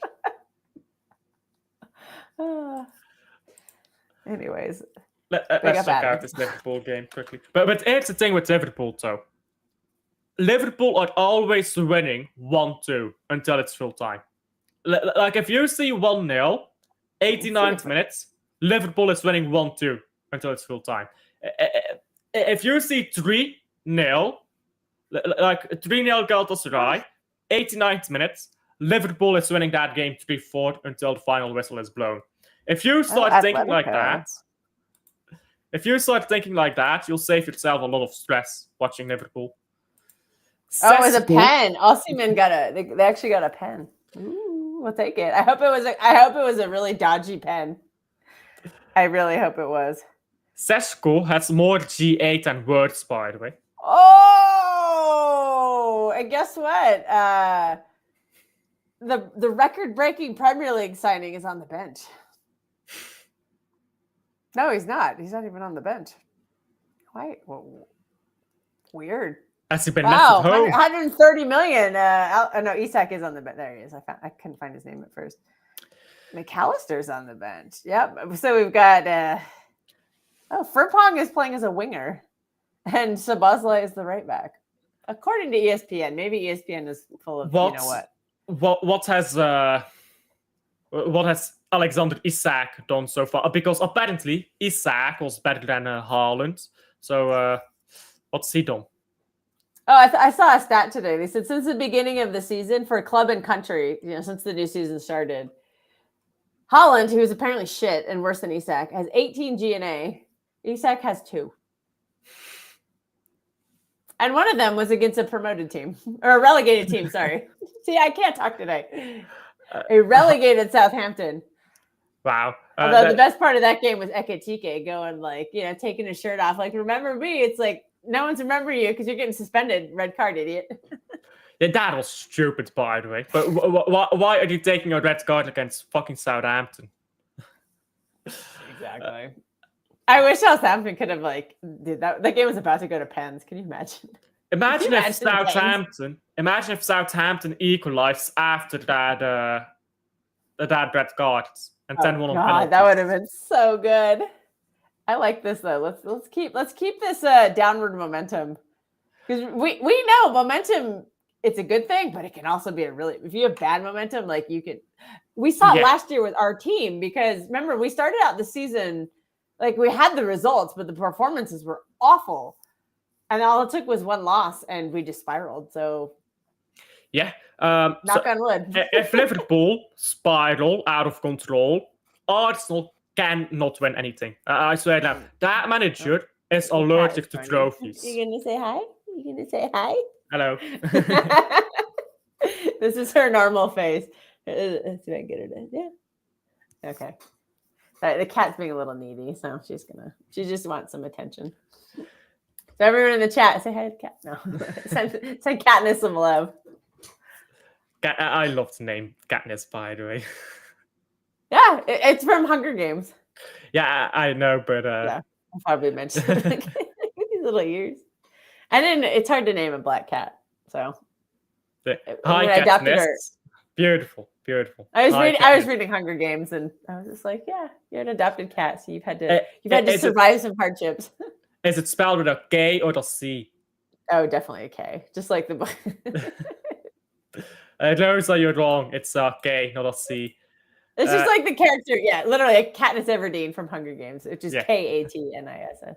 Anyways. Let's check out this Liverpool game quickly. But here's the thing with Liverpool, though. Liverpool are always winning 1-2 until it's full time. If you see 1-0, 89th minutes, Liverpool is winning 1-2 until it's full time. If you see 3-0, 3-0 Galatasaray, 89th minutes, Liverpool is winning that game 3-4 until the final whistle is blown. If you start thinking like that, you'll save yourself a lot of stress watching Liverpool. Oh, it was a pen. Osimhen they actually got a pen. Ooh, we'll take it. I hope it was a really dodgy pen. I really hope it was. Sesko has more G8 than words, by the way. Oh, and guess what? The record-breaking Premier League signing is on the bench. No, he's not. He's not even on the bench. Why? Well, weird. Has he been left at home? 130 million. No, Isak is on the bench. There he is. I couldn't find his name at first. McAllister's on the bench. Yep. So we've got Frimpong is playing as a winger, and Sabazla is the right back, according to ESPN. Maybe ESPN is full of you know what. What has Alexander Isak done so far? Because apparently Isak was better than Haaland. So what's he done? Oh, I saw a stat today. They said since the beginning of the season for club and country, since the new season started, Haaland, who's apparently shit and worse than Isak, has 18 GNA. Isak has 2. And one of them was against a promoted team or a relegated team. Sorry. See, I can't talk today. A relegated Southampton. Wow. Although the best part of that game was Ekitike going taking his shirt off. Remember me? It's no one's remembering you because you're getting suspended. Red card, idiot. Yeah, that was stupid, by the way. But why are you taking a red card against fucking Southampton? Exactly. I wish Southampton could have did that. That game was about to go to pens. Can you imagine? Imagine if Southampton equalized after that red card and then won on penalties. That would have been so good. I like this though. Let's keep this downward momentum, because we know momentum. It's a good thing, but it can also be if you have bad momentum, we saw it last year with our team, because remember we started out the season we had the results, but the performances were awful. And all it took was one loss, and we just spiraled. So, yeah. Knock on wood. If Liverpool spiral out of control, Arsenal cannot win anything. I swear that manager is allergic to trophies. You gonna say hi? You gonna say hi? Hello. This is her normal face. Let's see if I can get her to. Yeah. Okay. The cat's being a little needy, so she just wants some attention. So everyone in the chat, say hi to the cat. No, send Katniss some love. I love the name Katniss, by the way. Yeah, it's from Hunger Games. Yeah, I know, but yeah, I'll probably mention these little ears. And then it's hard to name a black cat, so. Hi, Katniss. Beautiful. I was reading Hunger Games, and I was just like, yeah, you're an adopted cat, so you've had to survive some hardships. Is it spelled with a K or a C? Oh, definitely a K. Just like the book. Those are you wrong. It's a K, not a C. It's just like the character, literally a Katniss Everdeen from Hunger Games, which is Katniss.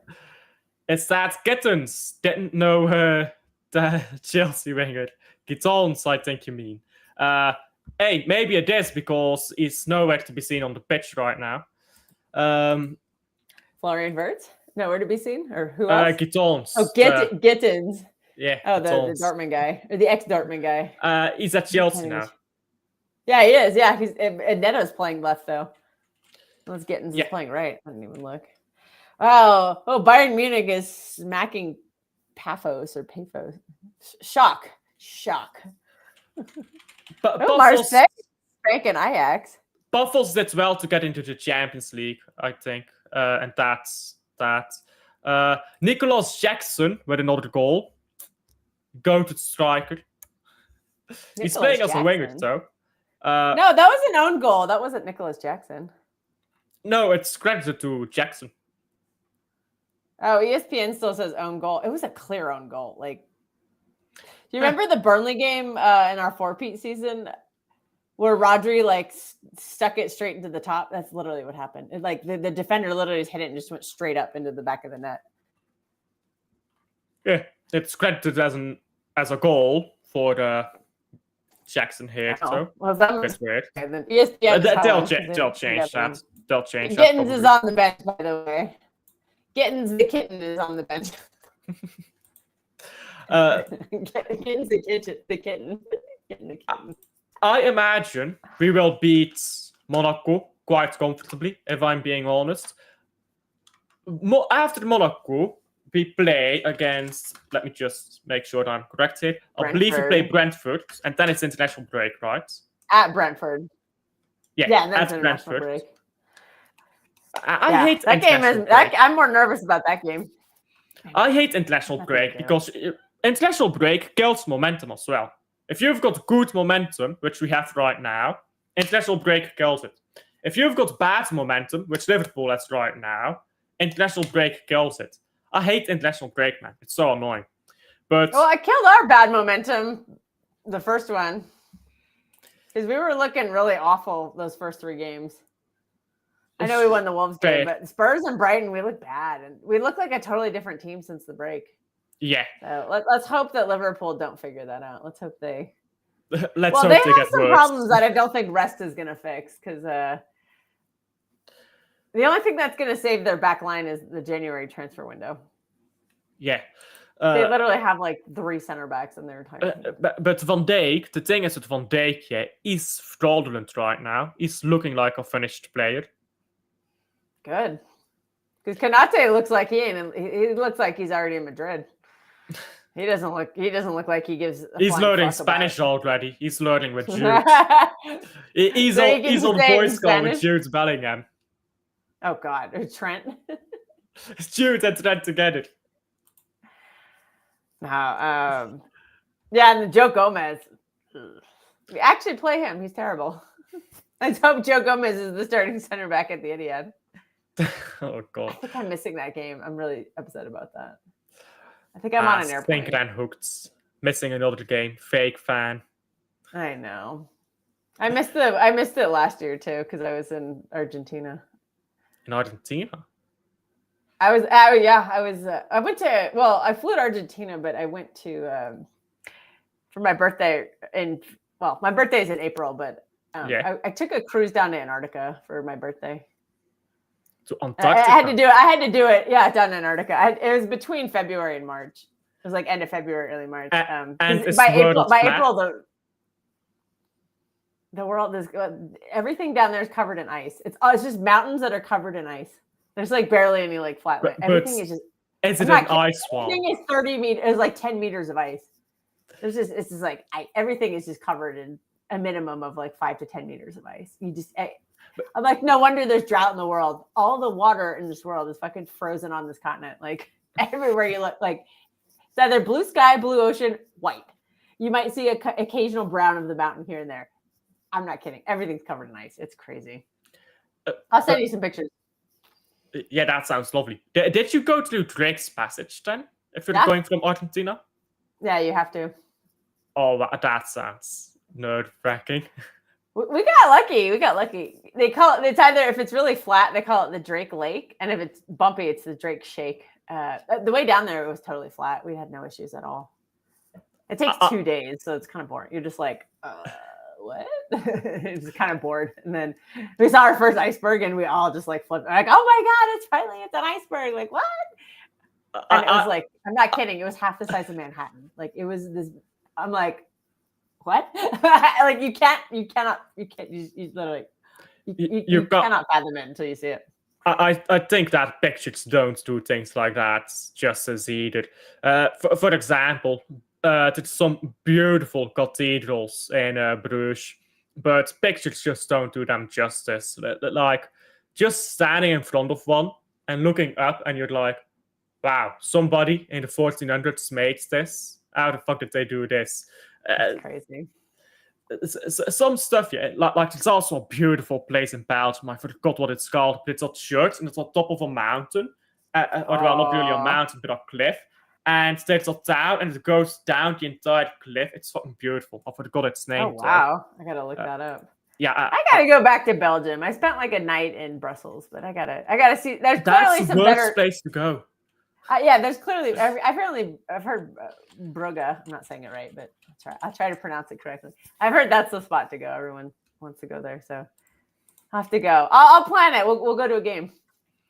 It's that Gittins didn't know the Chelsea winger. Gittins, I think you mean. Hey, maybe it is because he's nowhere to be seen on the pitch right now. Florian Wirtz? Nowhere to be seen? Or who else? Gittins. Oh, Gittins. Yeah. Oh, the Dortmund guy. Or the ex-Dortmund guy. He's at Chelsea now. Yeah, he is. Yeah, Neto's playing left, though. Unless Gittins is playing right. I didn't even look. Oh, Bayern Munich is smacking Paphos. Shock. But Marseille spanking Ajax. Buffels did well to get into the Champions League, I think. And that's that. Nicholas Jackson with another goal. Go-to striker. He's playing as a winger, though. No, that was an own goal. That wasn't Nicholas Jackson. No, it's credited to Jackson. Oh, ESPN still says own goal. It was a clear own goal. Do you remember the Burnley game in our 4-peat season where Rodri stuck it straight into the top? That's literally what happened. The defender literally just hit it and just went straight up into the back of the net. Yeah, it's credited as a goal for the Jackson here. So that's weird. They'll change that. They'll change that. Gittins is on the bench, by the way. Gittins the kitten is on the bench. Gittins the kitten. I imagine we will beat Monaco quite comfortably, if I'm being honest. After Monaco, we play against, let me just make sure that I'm correct here. I believe we play Brentford, and then it's international break, right? At Brentford. Yeah, and then it's international break. I hate that game. I'm more nervous about that game. I hate international break because international break kills momentum as well. If you've got good momentum, which we have right now, international break kills it. If you've got bad momentum, which Liverpool has right now, international break kills it. I hate international break, man. It's so annoying. But I killed our bad momentum, the first one, because we were looking really awful those first 3 games. I know we won the Wolves game, but Spurs and Brighton, we look bad, and we look like a totally different team since the break. Yeah. So let's hope that Liverpool don't figure that out. Let's hope they. Hope they have some problems that I don't think rest is going to fix, because the only thing that's going to save their back line is the January transfer window. Yeah. They literally have 3 center backs in their entire team. But Van Dijk, the thing is with Van Dijk, he's fraudulent right now. He's looking like a finished player. Good. Because Konate looks like he looks like he's already in Madrid. He doesn't look like he gives a He's flying learning fuck about Spanish already. He's learning with Jude. it. He's So he on can he's on say it in voice call with Spanish? Jude Bellingham. Oh God, or Trent. Jude and Trent together. No, yeah, and Joe Gomez. Actually, play him. He's terrible. Let's hope Joe Gomez is the starting center back at the Etihad. Oh I God. think I'm missing that game. I'm really upset about that. I think I'm on an airplane. Think and hooked. Missing another game. Fake fan. I know. I missed it last year too because I was in Argentina. In Argentina? I went to, well, I flew to Argentina, but I went to for my birthday my birthday is in April, but I took a cruise down to Antarctica for my birthday. To Antarctica? I had to do it. Yeah, down in Antarctica. It was between February and March. It was like end of February, early March. And by April, the world is everything down there is covered in ice. It's just mountains that are covered in ice. There's like barely any like flat land. Everything is just. Is it an ice wall? Everything is 30 meters. It's like 10 meters of ice. It's just like everything is just covered in a minimum of like 5 to 10 meters of ice. I'm like, no wonder there's drought in the world. All the water in this world is fucking frozen on this continent. Like everywhere you look, like it's either blue sky, blue ocean, white. You might see an occasional brown of the mountain here and there. I'm not kidding. Everything's covered in ice. It's crazy. I'll send you some pictures. Yeah, that sounds lovely. Did you go to Drake's Passage then? If you're going from Argentina? Yeah, you have to. Oh, that sounds nerve-wracking. We got lucky. They call it, it's either, if it's really flat, they call it the Drake Lake. And if it's bumpy, it's the Drake Shake. The way down there, it was totally flat. We had no issues at all. It takes 2 days, so it's kind of boring. You're just like, what? It's kind of bored. And then we saw our first iceberg and we all just like flipped. Like, oh my God, it's an iceberg. Like, what? And it was like, I'm not kidding. It was half the size of Manhattan. Like it was this, I'm like, what? Like you cannot fathom it until you see it. I think that pictures don't do things like that just as either. For example, there's some beautiful cathedrals in Bruges, but pictures just don't do them justice. Like just standing in front of one and looking up, and you're like, wow, somebody in the 1400s made this. How the fuck did they do this? That's crazy. Some stuff, yeah. Like it's also a beautiful place in Belgium. I forgot what it's called, but it's a church and it's on top of a mountain. Well, not really a mountain, but a cliff. And there's a town and it goes down the entire cliff. It's fucking beautiful. I forgot its name. Oh, wow. I gotta look that up. Yeah, I gotta go back to Belgium. I spent like a night in Brussels, but I gotta see. There's clearly some better place to go. Yeah, there's clearly. I've heard Brugge. I'm not saying it right, but I'll try to pronounce it correctly. I've heard that's the spot to go. Everyone wants to go there, so I'll have to go. I'll plan it. We'll go to a game.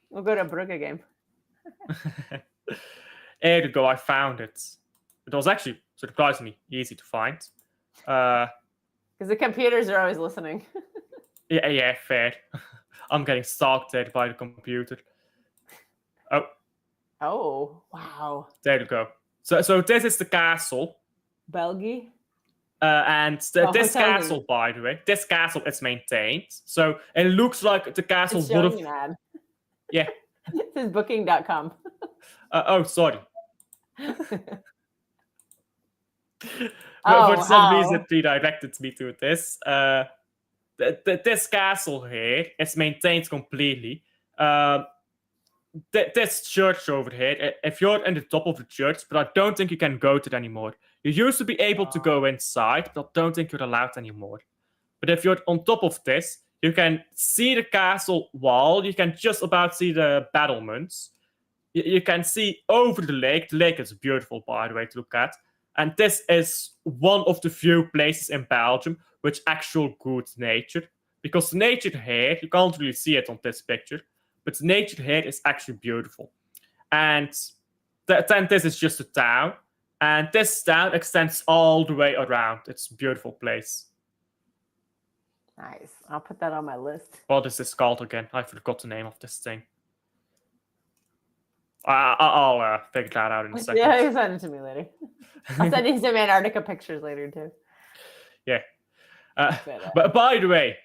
We'll go to a Brugge game. There you go. I found it. It was actually surprisingly easy to find. Because the computers are always listening. Yeah, fair. I'm getting stalked there by the computer. Oh, wow. There you go. So this is the castle. Belgium? And this castle, by the way, this castle is maintained. So it looks like the castle would have... Ad. Yeah. This is booking.com. Oh, sorry. For some reason, it redirected me to this. This castle here is maintained completely. This church over here, if you're in the top of the church, but I don't think you can go to it anymore. You used to be able to go inside, but I don't think you're allowed anymore. But if you're on top of this, you can see the castle wall. You can just about see the battlements. You can see over the lake. The lake is beautiful, by the way, to look at. And this is one of the few places in Belgium with actual good nature. Because the nature here, you can't really see it on this picture, but the nature here is actually beautiful. And then this is just a town. And this town extends all the way around. It's a beautiful place. Nice. I'll put that on my list. What is this called again? I forgot the name of this thing. I'll figure that out in a second. Yeah, you send it to me later. I'll send you some Antarctica pictures later too. Yeah. But by the way,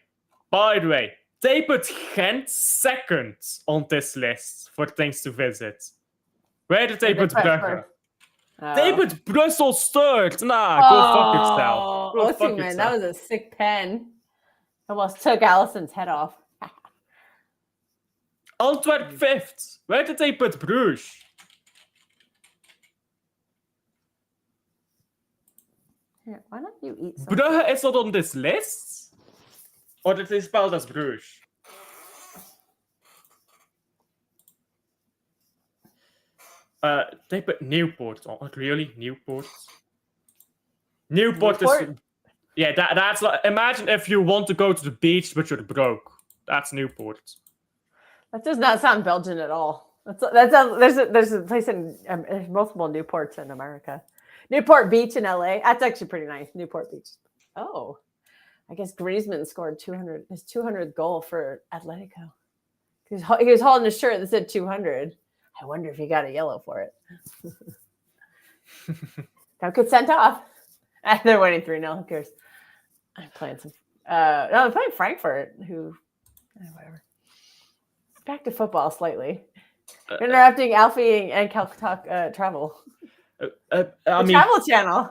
they put Ghent second on this list for things to visit. Where did they put Brugge? They put Brussels third. Nah, go fuck yourself. Go fuck man, yourself. that was a sick pen. Almost took Allison's head off. Antwerp fifth. Where did they put Bruges? Here, why don't you eat something? Brugge is not on this list? Or did they spell it as Bruges? They put Newport on. Really? Newport? Newport is... Yeah, that's like... Imagine if you want to go to the beach, but you're broke. That's Newport. That does not sound Belgian at all. There's a place in... there's multiple Newports in America. Newport Beach in LA. That's actually pretty nice. Newport Beach. Oh. I guess Griezmann scored his 200th goal for Atletico. He was holding a shirt that said 200. I wonder if he got a yellow for it. Don't get sent off. They're winning 3-0. Who cares? I'm playing some. No, they're playing Frankfurt. Whatever. Back to football slightly. Interrupting Alfie and Kelk talk travel. Travel channel.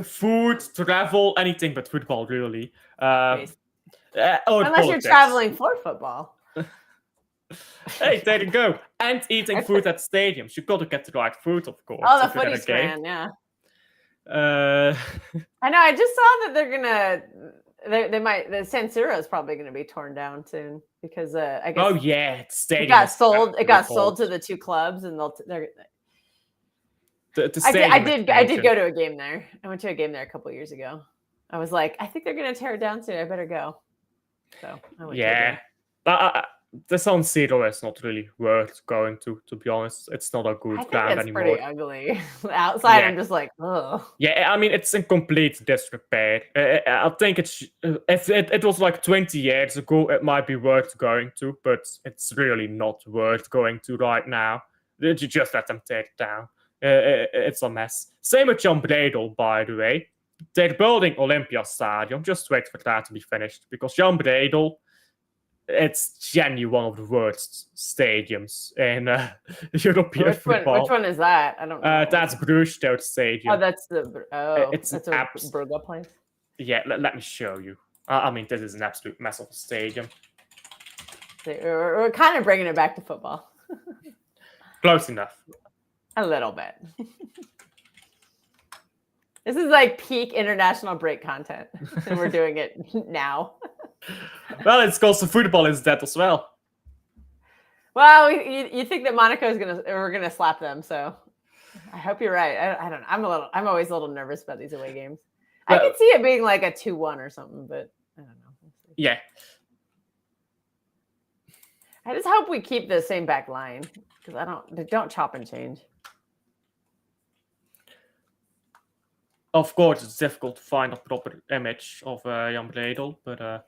Food, travel, anything but football, really. Unless you're traveling for football. Hey, there you go. And eating food at stadiums. You got to get the right food, of course. Oh, the footy scran, yeah. I know. I just saw that they're gonna. They might. The San Siro is probably going to be torn down soon because I guess. Oh yeah, stadium. It got sold to the two clubs, and they're. I did go to a game there. I went to a game there a couple years ago. I was like, I think they're going to tear it down soon. I better go. So I went. Yeah. The San Siro is not really worth going to be honest. It's not a good ground anymore. It's pretty ugly. Outside, I'm just like, ugh. Yeah, I mean, it's in complete disrepair. I think if it was like 20 years ago, it might be worth going to, but it's really not worth going to right now. You just let them tear it down. It's a mess. Same with Jan Bredel, by the way. They're building Olympia Stadium. Just wait for that to be finished, because Jan Bredel, it's genuinely one of the worst stadiums in European football. Which one is that? I don't know. That's Bruges Stadium. Oh, that's it's a Brugge place. Yeah, let me show you. I mean, this is an absolute mess of a stadium. We're kind of bringing it back to football. Close enough. A little bit. This is like peak international break content, and we're doing it now. Well, it's because the football is dead as well. Well, you think that we're gonna slap them, so I hope you're right. I don't know. I'm always a little nervous about these away games. Well, I could see it being like a 2-1 or something, but I don't know. Yeah. I just hope we keep the same back line because don't chop and change. Of course, it's difficult to find a proper image of Jan Bredel, but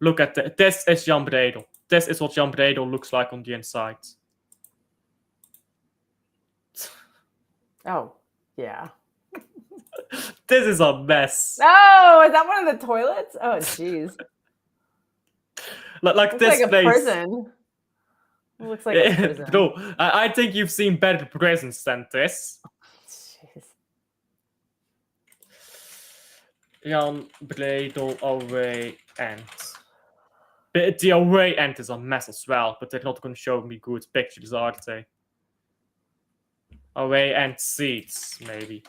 look at this is Jan Bredel. This is what Jan Bredel looks like on the inside. Oh, yeah. This is a mess. Oh, is that one of the toilets? Oh, jeez. Like this like place. A prison. It looks like a prison. No, I think you've seen better prisons than this. Jeez. Jan Bredel away end. The away end is a mess as well, but they're not going to show me good pictures, are they? Away end seats, maybe.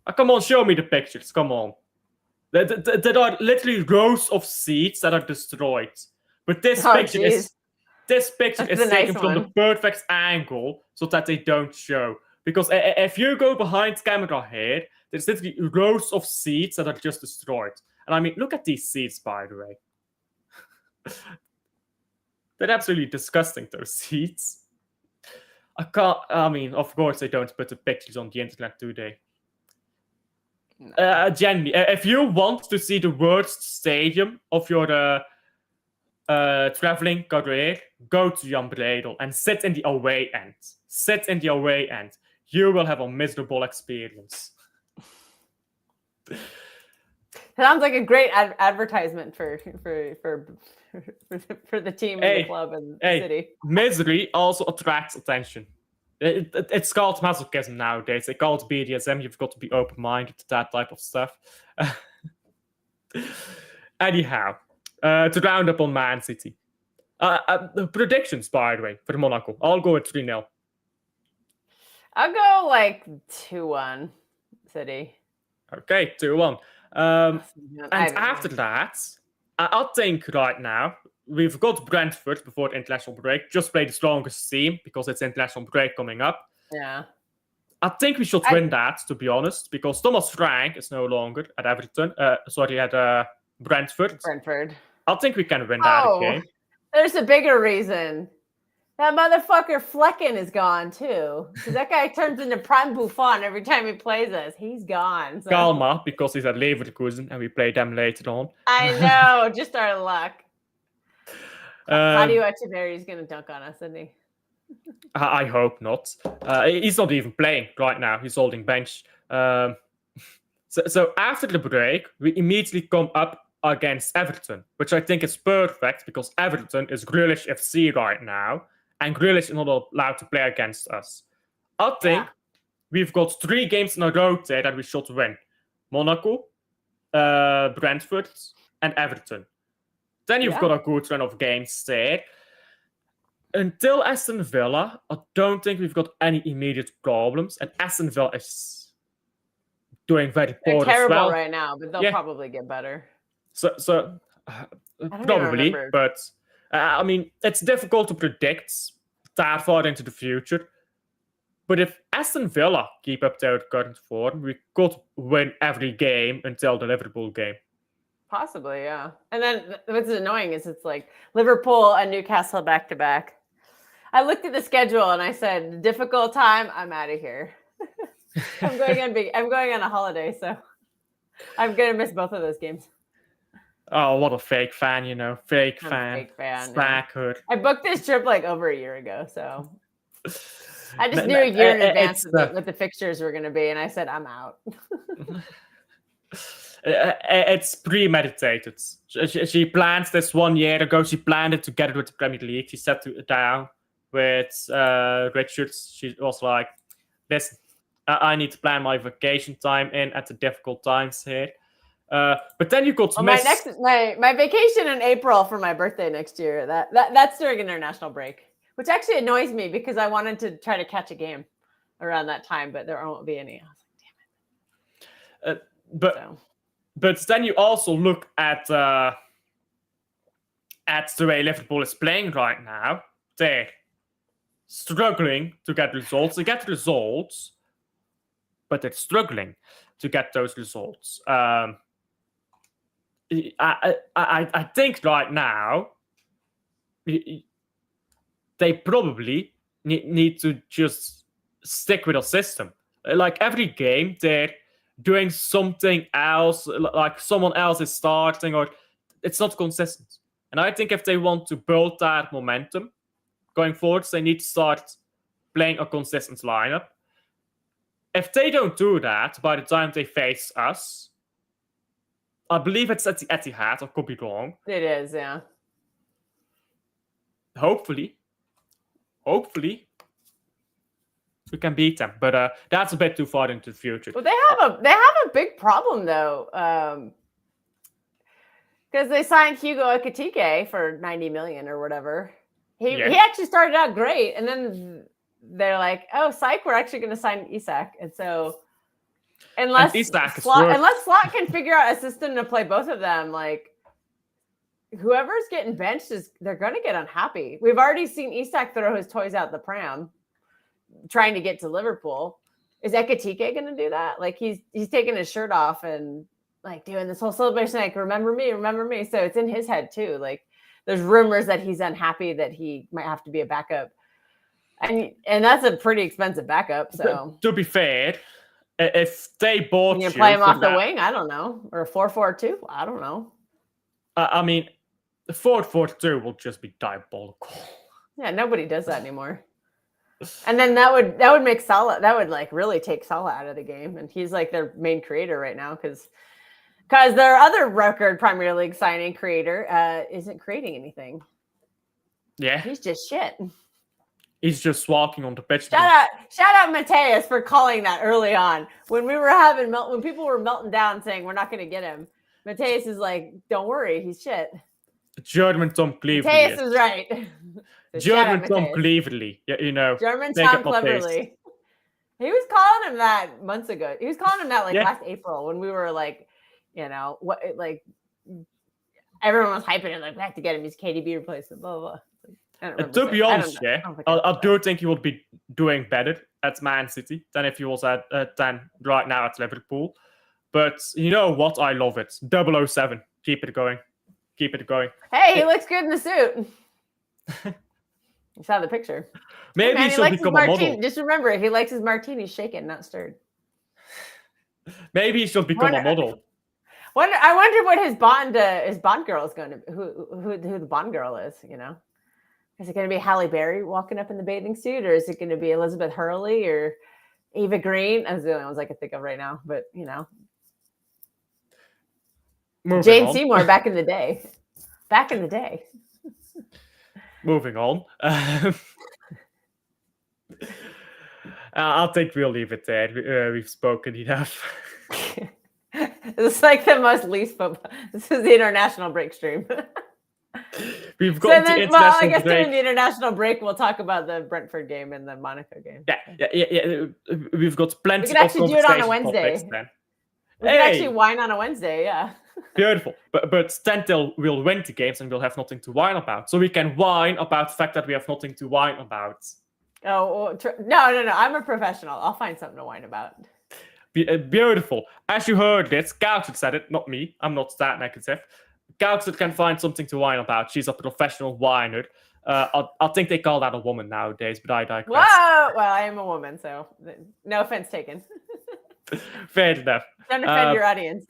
Oh, come on, show me the pictures. Come on. There are literally rows of seats that are destroyed. But this picture is taken from the perfect angle so that they don't show. Because if you go behind camera here, there's literally rows of seats that are just destroyed. And I mean, look at these seats, by the way. They're absolutely disgusting, those seats. I mean, of course they don't put the pictures on the internet, do they? No. Genuinely, if you want to see the worst stadium of your traveling career, go to Jan Bredel and sit in the away end. Sit in the away end. You will have a miserable experience. Sounds like a great advertisement for the team and the club and the city. Misery also attracts attention. It's called masochism nowadays. They call it BDSM. You've got to be open-minded to that type of stuff. Anyhow, to round up on Man City. Predictions, by the way, for Monaco. I'll go with 3-0. I'll go like 2-1 City. Okay, 2-1. And after that, I think right now, we've got Brentford before the international break. Just play the strongest team because it's international break coming up. Yeah. I think we should win that, to be honest, because Thomas Frank is no longer at Everton. At Brentford. I think we can win that game. There's a bigger reason. That motherfucker Flecken is gone too. Because that guy turns into Prime Buffon every time he plays us. He's gone. So. Kalma, because he's at Leverkusen and we play them later on. I know, just our luck. Claudio Echeverri is going to dunk on us, isn't he? I hope not. He's not even playing right now. He's holding bench. So after the break, we immediately come up against Everton, which I think is perfect because Everton is Grealish FC right now. And Grealish is not allowed to play against us. I think we've got 3 games in a row there that we should win. Monaco, Brentford, and Everton. Then you've got a good run of games there. Until Aston Villa, I don't think we've got any immediate problems. And Aston Villa is doing very poor They're terrible as well. Right now, but they'll probably get better. So probably, but... I mean, it's difficult to predict that far into the future. But if Aston Villa keep up their current form, we could win every game until the Liverpool game. Possibly, yeah. And then what's annoying is it's like Liverpool and Newcastle back-to-back. I looked at the schedule and I said, difficult time, I'm out of here. I'm going on a holiday, so I'm going to miss both of those games. Oh, what a fake fan, Fake fan. Yeah. I booked this trip like over a year ago, so I just knew a year in advance what the fixtures were going to be, and I said, I'm out. It's premeditated. She planned this 1 year ago. She planned it together with the Premier League. She sat down with Richards. She was like, listen, I need to plan my vacation time in at the difficult times here. But then you got my vacation in April for my birthday next year. That's during international break, which actually annoys me because I wanted to try to catch a game around that time, but there won't be any. I was like, damn it. But then you also look at the way Liverpool is playing right now. They're struggling to get results. They get results, but they're struggling to get those results. I think right now they probably need to just stick with a system. Like every game, they're doing something else, like someone else is starting, or it's not consistent. And I think if they want to build that momentum going forward, they need to start playing a consistent lineup. If they don't do that by the time they face us, I believe it's at the Etihad. I could be wrong. It is, yeah. Hopefully, we can beat them. But that's a bit too far into the future. Well, they have a big problem though, because they signed Hugo Ekitike for 90 million or whatever. He actually started out great, and then they're like, "Oh, psych, we're actually going to sign Isak," and so. Unless Slot can figure out a system to play both of them, like whoever's getting benched they're going to get unhappy. We've already seen Isak throw his toys out the pram, trying to get to Liverpool. Is Ekitike going to do that? Like he's taking his shirt off and like doing this whole celebration, like remember me. So it's in his head too. Like there's rumors that he's unhappy that he might have to be a backup, and that's a pretty expensive backup. So to be fair. If they bought you play him off the wing, I don't know, or a 4-4-2, I don't know. I mean, The 4-4-2 will just be diabolical. Yeah, nobody does that anymore. And then that would make Salah, that would like really take Salah out of the game, and he's like their main creator right now because their other record Premier League signing creator isn't creating anything. Yeah, he's just shit. He's just walking on the pitch. Shout out Mateus for calling that early on when we were when people were melting down saying we're not going to get him. Mateus is like, don't worry, he's shit. German Tom Cleverly. Mateus is right. German Tom Cleverly, you know. German Tom Cleverly. He was calling him that months ago. He was calling him that like last April when we were like, you know, what like everyone was hyping it like we have to get him. He's KDB replacement. Blah blah. To be honest, I do think he would be doing better at Man City than if he was at right now at Liverpool. But you know what? I love it. 007. Keep it going. Keep it going. Hey, he looks good in the suit. You saw the picture. Maybe he should become a model. Just remember, he likes his martinis shaken, not stirred. Maybe he should become a model. I wonder what his Bond girl is going to who the Bond girl is. You know, is it going to be Halle Berry walking up in the bathing suit, or is it going to be Elizabeth Hurley or Eva Green? Those are the only ones I can think of right now. But you know, Jane Seymour back in the day. Back in the day. Moving on. I think we'll leave it there. We've spoken enough. This is like the most least football. This is the international break stream. We've got I guess during the international break, we'll talk about the Brentford game and the Monaco game. Yeah. We've got plenty. We can actually do it on a Wednesday. We can actually whine on a Wednesday. Yeah. Beautiful, but Stentil will win the games and we'll have nothing to whine about. So we can whine about the fact that we have nothing to whine about. Oh no! I'm a professional. I'll find something to whine about. Beautiful. As you heard it, Kelkster said it, not me. I'm not that negative. Kelkster can find something to whine about. She's a professional whiner. I think they call that a woman nowadays, but I digress. Whoa! Well, I am a woman, so no offense taken. Fair enough. Don't offend your audience.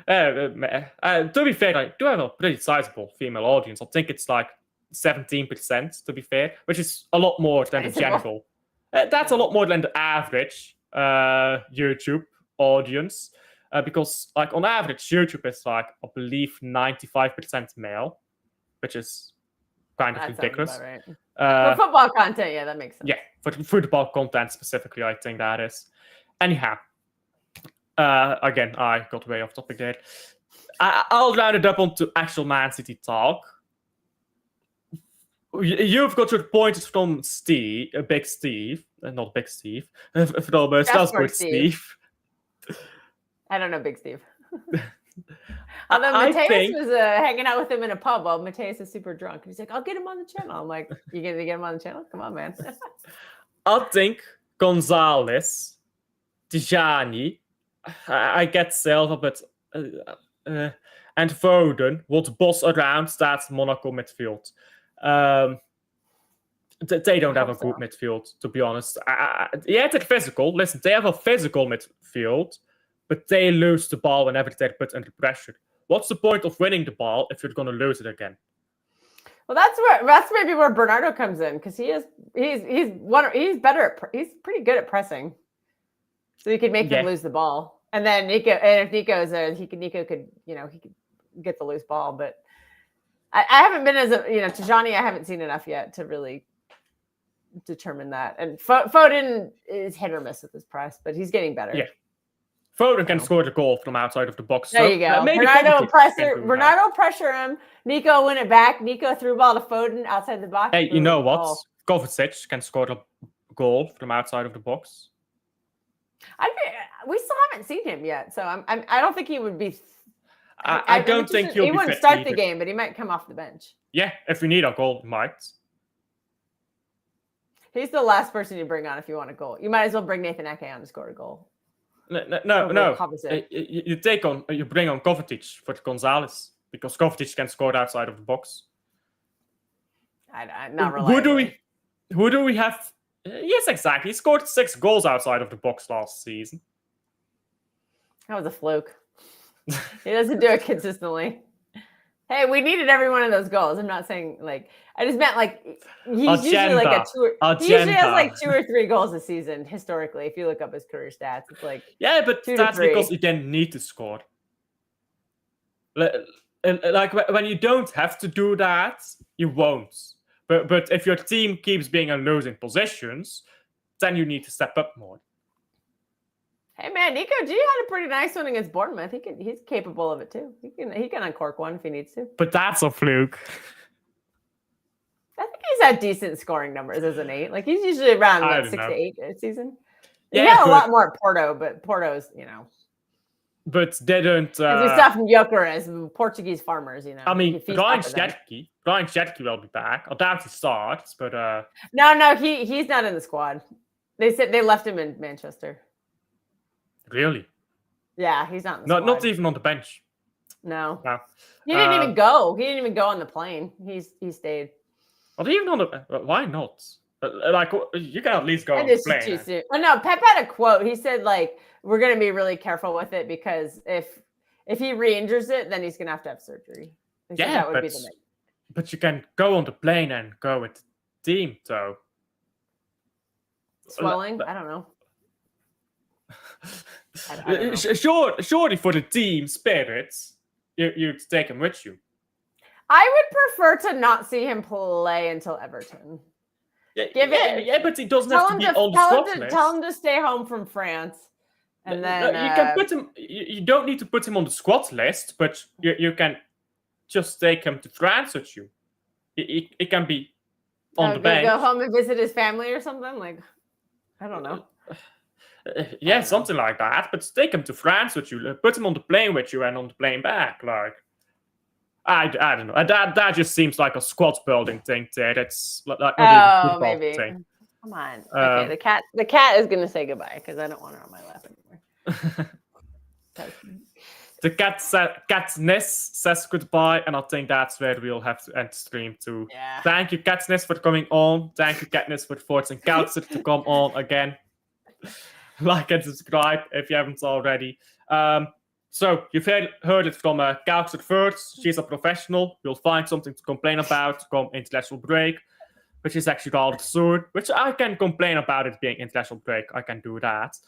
To be fair, I do have a pretty sizable female audience. I think it's like 17%, to be fair, which is a lot more than the general. That's a lot more than the average YouTube audience. Because, like, on average, YouTube is, like, I believe 95% male, which is kind of ridiculous. Right. For football content, yeah, that makes sense. Yeah, for football content specifically, I think that is. Anyhow. Again, I got way off topic there. I'll round it up onto actual Man City talk. You've got your points from Steve, Big Steve, not Big Steve, from Strasbourg Steve. I don't know Big Steve. Although Mateus was hanging out with him in a pub while Mateus is super drunk. He's like, I'll get him on the channel. I'm like, you gonna get him on the channel? Come on, man. I think Gonzalez, Tijani, I get Silva, but and Foden would boss around that Monaco midfield. They don't have a good midfield, to be honest. Yeah, they're physical. Listen, they have a physical midfield, but they lose the ball whenever they're put under pressure. What's the point of winning the ball if you're going to lose it again? Well, that's maybe where Bernardo comes in because he's pretty good at pressing, so he could make them lose the ball. And then if Nico's there, Nico could get the loose ball. But I haven't been Tijani, I haven't seen enough yet to really determine that. And Foden is hit or miss with his press, but he's getting better. Yeah, Foden can score the goal from outside of the box. There you go. Bernardo pressure him. Nico win it back. Nico threw ball to Foden outside the box. Hey, you know what? Kovacic can score the goal from outside of the box. We still haven't seen him yet, so I don't think he would be. I don't think he wouldn't start the game, but he might come off the bench. Yeah, if we need a goal, he might. He's the last person you bring on if you want a goal. You might as well bring Nathan Ake on to score a goal. No. You bring on Kovacic for Gonzalez because Kovacic can score outside of the box. I'm not reliable. Who do we have? Yes, exactly. He scored 6 goals outside of the box last season. That was a fluke. He doesn't do it consistently. Hey, we needed every one of those goals. I'm not saying like I just meant like he's usually like a he usually has like 2 or 3 goals a season historically. If you look up his career stats, it's like Yeah, but 2 to that's 3. because he didn't need to score. Like when you don't have to do that, you won't. But if your team keeps being in losing positions, then you need to step up more. Hey man, Nico G had a pretty nice one against Bournemouth. He's capable of it too. He can uncork one if he needs to. But that's a fluke. I think he's had decent scoring numbers as an 8. Like he's usually around 6 to 8 a season. He had a lot more at Porto, but Porto's, But they don't. Because we saw from Gyökeres, Portuguese farmers, I mean, Ryan Shetty will be back. I doubt he starts, but no, he's not in the squad. They said they left him in Manchester. Really? Yeah, he's not in the squad. Not even on the bench. No. He didn't even go. He didn't even go on the plane. He stayed. Not even on the. Why not? Like you can at least go on the plane. Too soon. Oh no, Pep had a quote. He said like we're gonna be really careful with it because if he re-injures it, then he's gonna have to have surgery. Yeah, that would be the but you can go on the plane and go with the team, so swelling. I don't know. Surely for the team spirits, you'd take him with you. I would prefer to not see him play until Everton. Yeah, but he doesn't have to be on the squad list. Tell him to stay home from France, and then you can put him. You don't need to put him on the squad list, but you can just take him to France with you. It can be on the bench. Go home and visit his family or something. Like I don't know. Yeah, something like that. But take him to France with you. Put him on the plane with you and on the plane back. Like I don't know. That just seems like a squad building thing. It's like not maybe. Thing. Come on. Okay, the cat is gonna say goodbye because I don't want her on my lap anymore. The Katniss says goodbye, and I think that's where we'll have to end the stream too. Yeah. Thank you, Katniss, for coming on. Thank you, Katniss, for forcing Kelkster to come on again. Like and subscribe if you haven't already. So you've heard it from Kelkster first. She's a professional. You'll find something to complain about come international break, which is actually rather soon. Which I can complain about it being international break. I can do that.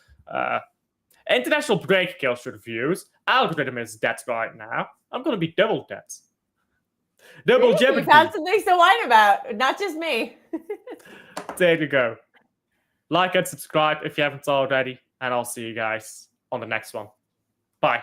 International break Kelkster reviews. Algorithm is dead right now. I'm gonna be double dead. Double jeopardy. You found some things to whine about, not just me. There you go. Like and subscribe if you haven't already, and I'll see you guys on the next one. Bye.